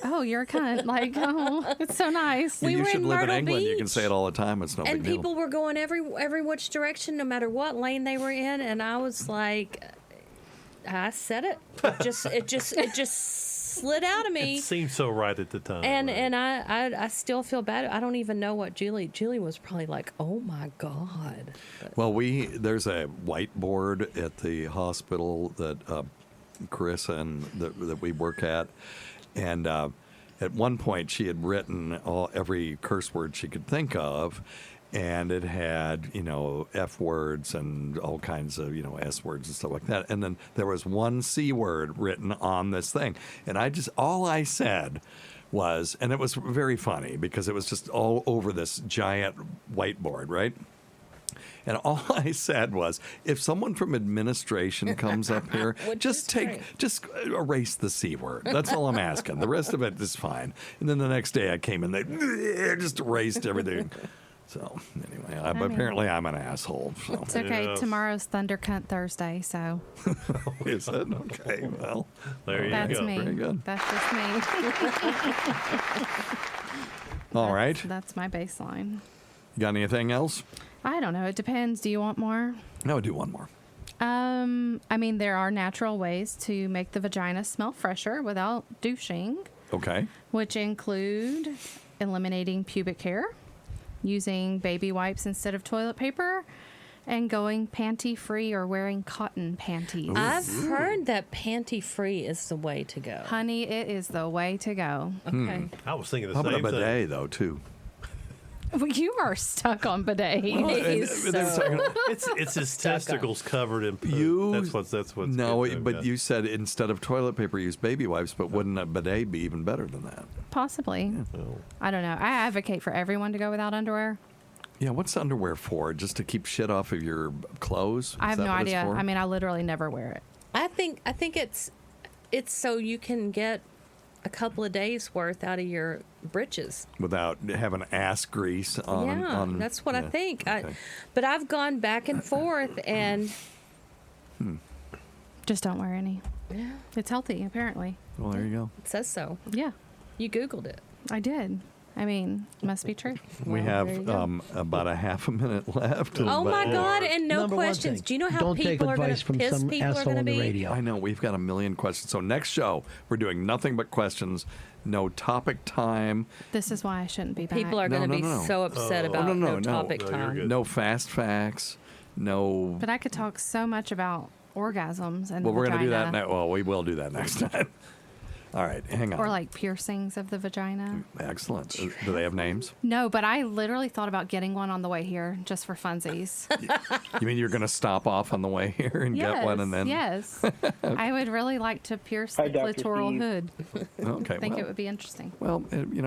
oh, you're a cunt. Like, oh, it's so nice.
We
you
were
should
in
live
Myrtle
in England. You can
Beach.
say it all the time. It's no
And
big deal.
people were going every which direction, no matter what lane they were in, and I was like, I said it. It just slid out of me.
It seemed so right at the time.
And I still feel bad. I don't even know what Julie was probably like, oh my God.
Well, there's a whiteboard at the hospital that Carissa and that we work at, and at one point she had written every curse word she could think of, and it had F words and all kinds of S words and stuff like that, and then there was one C word written on this thing, and all I said was, and it was very funny because it was just all over this giant whiteboard, right? And all I said was, if someone from administration comes up here, just erase the C word. That's all I'm asking. The rest of it is fine. And then the next day I came in, they just erased everything. So anyway, apparently I'm an asshole. So.
It's okay. Yes. Tomorrow's Thunder Cunt Thursday, so.
Is it? Okay, well.
There you
That's
go.
me.
Very good.
That's just me.
All right.
That's my baseline.
You got anything else?
I don't know. It depends. Do you want more?
No, do one more.
I mean, there are natural ways to make the vagina smell fresher without douching.
Okay.
Which include eliminating pubic hair, using baby wipes instead of toilet paper, and going panty-free or wearing cotton panties.
I've heard that panty-free is the way to go.
Honey, it is the way to go.
Okay.
I was thinking the
How
same
about a
thing.
bidet, though, too?
Well, you are stuck on bidet.
It's his testicles covered in poo. That's what's
No,
good,
but you said instead of toilet paper, use baby wipes. But wouldn't a bidet be even better than that?
Possibly. I don't know. I advocate for everyone to go without underwear.
Yeah, what's underwear for? Just to keep shit off of your clothes?
I have no idea. I mean, I literally never wear it.
I think it's so you can get a couple of days worth out of your britches
without having ass grease on.
Yeah, that's what I think.
Okay.
But I've gone back and forth and
just don't wear any.
Yeah,
it's healthy apparently.
Well, there you go.
It says so.
Yeah,
you Googled it.
I did. I mean, must be true.
We have about a half a minute left.
Oh my God! And no questions. Do you know how people are going to piss? People are going to be.
I know we've got a million questions. So next show we're doing nothing but questions. No topic time.
This is why I shouldn't be back.
People are going to be so upset about no topic time.
No fast facts. No.
But I could talk so much about orgasms and.
Well, we're going to do that
vagina.
now. Well, we will do that next time. All right, hang on.
Or like piercings of the vagina.
Excellent. Do they have names?
No, but I literally thought about getting one on the way here just for funsies.
You mean you're going to stop off on the way here and get one and then?
Yes. I would really like to pierce the clitoral hood.
Okay.
I think it would be interesting.
Well,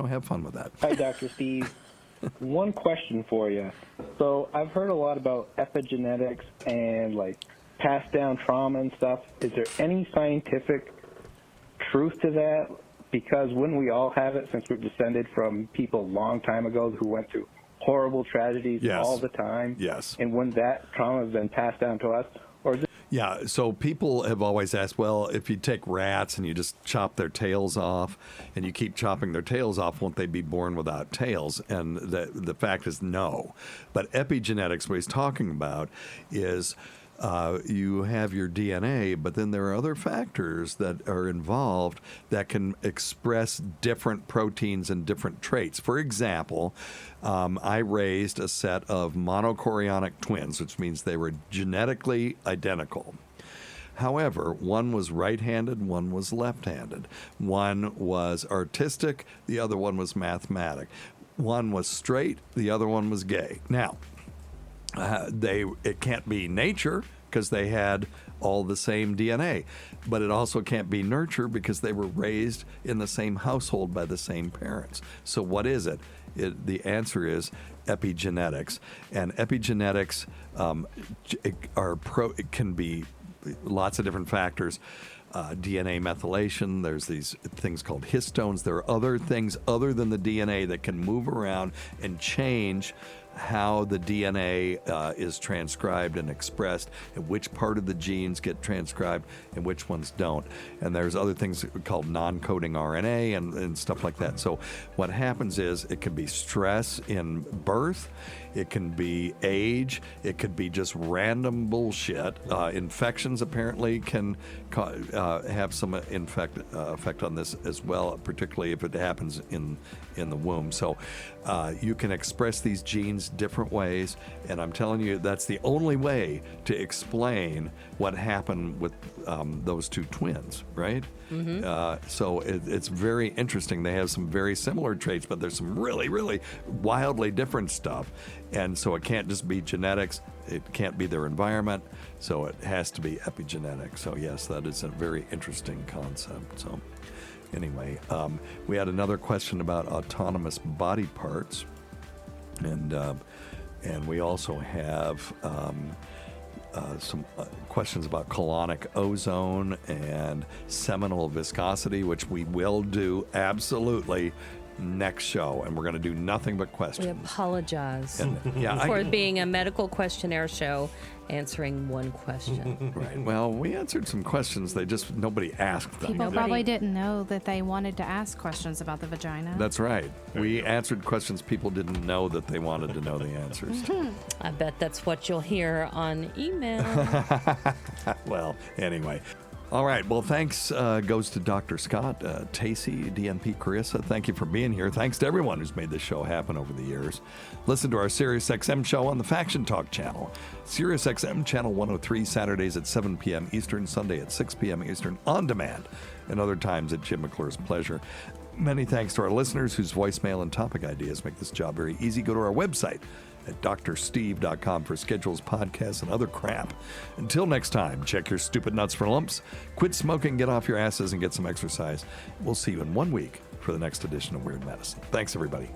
have fun with that.
Hi, Dr. Steve. One question for you. So I've heard a lot about epigenetics and like passed down trauma and stuff. Is there any scientific truth to that? Because wouldn't we all have it, since we're descended from people a long time ago who went through horrible tragedies all the time?
Yes.
And wouldn't that trauma have been passed down to us? Or is it?
Yeah, so people have always asked, well, if you take rats and you just chop their tails off and you keep chopping their tails off, won't they be born without tails? And the fact is no. But epigenetics, what he's talking about is you have your DNA, but then there are other factors that are involved that can express different proteins and different traits. For example, I raised a set of monochorionic twins, which means they were genetically identical. However, one was right-handed, one was left-handed. One was artistic, the other one was mathematic. One was straight, the other one was gay. Now, it can't be nature because they had all the same DNA, but it also can't be nurture because they were raised in the same household by the same parents. So what is it? The answer is epigenetics, and epigenetics it can be lots of different factors. DNA methylation, there's these things called histones. There are other things other than the DNA that can move around and change how the DNA is transcribed and expressed, and which part of the genes get transcribed and which ones don't. And there's other things called non-coding RNA and stuff like that. So what happens is it can be stress in birth, it can be age, it could be just random bullshit. Infections apparently can have some effect on this as well, particularly if it happens in the womb. So you can express these genes different ways, and I'm telling you that's the only way to explain what happened with those two twins, right? Mm-hmm. So it's very interesting. They have some very similar traits, but there's some really, really wildly different stuff. And so it can't just be genetics. It can't be their environment. So it has to be epigenetics. So yes, that is a very interesting concept. So anyway, we had another question about autonomous body parts. And And we also have some questions about colonic ozone and seminal viscosity, which we will do absolutely next show, and we're going to do nothing but questions.
We apologize
Yeah,
for being a medical questionnaire show answering one question.
Right. Well, we answered some questions. Nobody asked them.
People probably didn't know that they wanted to ask questions about the vagina.
That's right. We answered questions people didn't know that they wanted to know the answers to.
I bet that's what you'll hear on email.
Well, anyway. All right. Well, thanks goes to Dr. Scott, Tacie, DNP Carissa. Thank you for being here. Thanks to everyone who's made this show happen over the years. Listen to our SiriusXM show on the Faction Talk channel. SiriusXM channel 103, Saturdays at 7 p.m. Eastern, Sunday at 6 p.m. Eastern, on demand, and other times at Jim McClure's pleasure. Many thanks to our listeners whose voicemail and topic ideas make this job very easy. Go to our website at drsteve.com for schedules, podcasts, and other crap. Until next time, check your stupid nuts for lumps, quit smoking, get off your asses, and get some exercise. We'll see you in 1 week for the next edition of Weird Medicine. Thanks, everybody.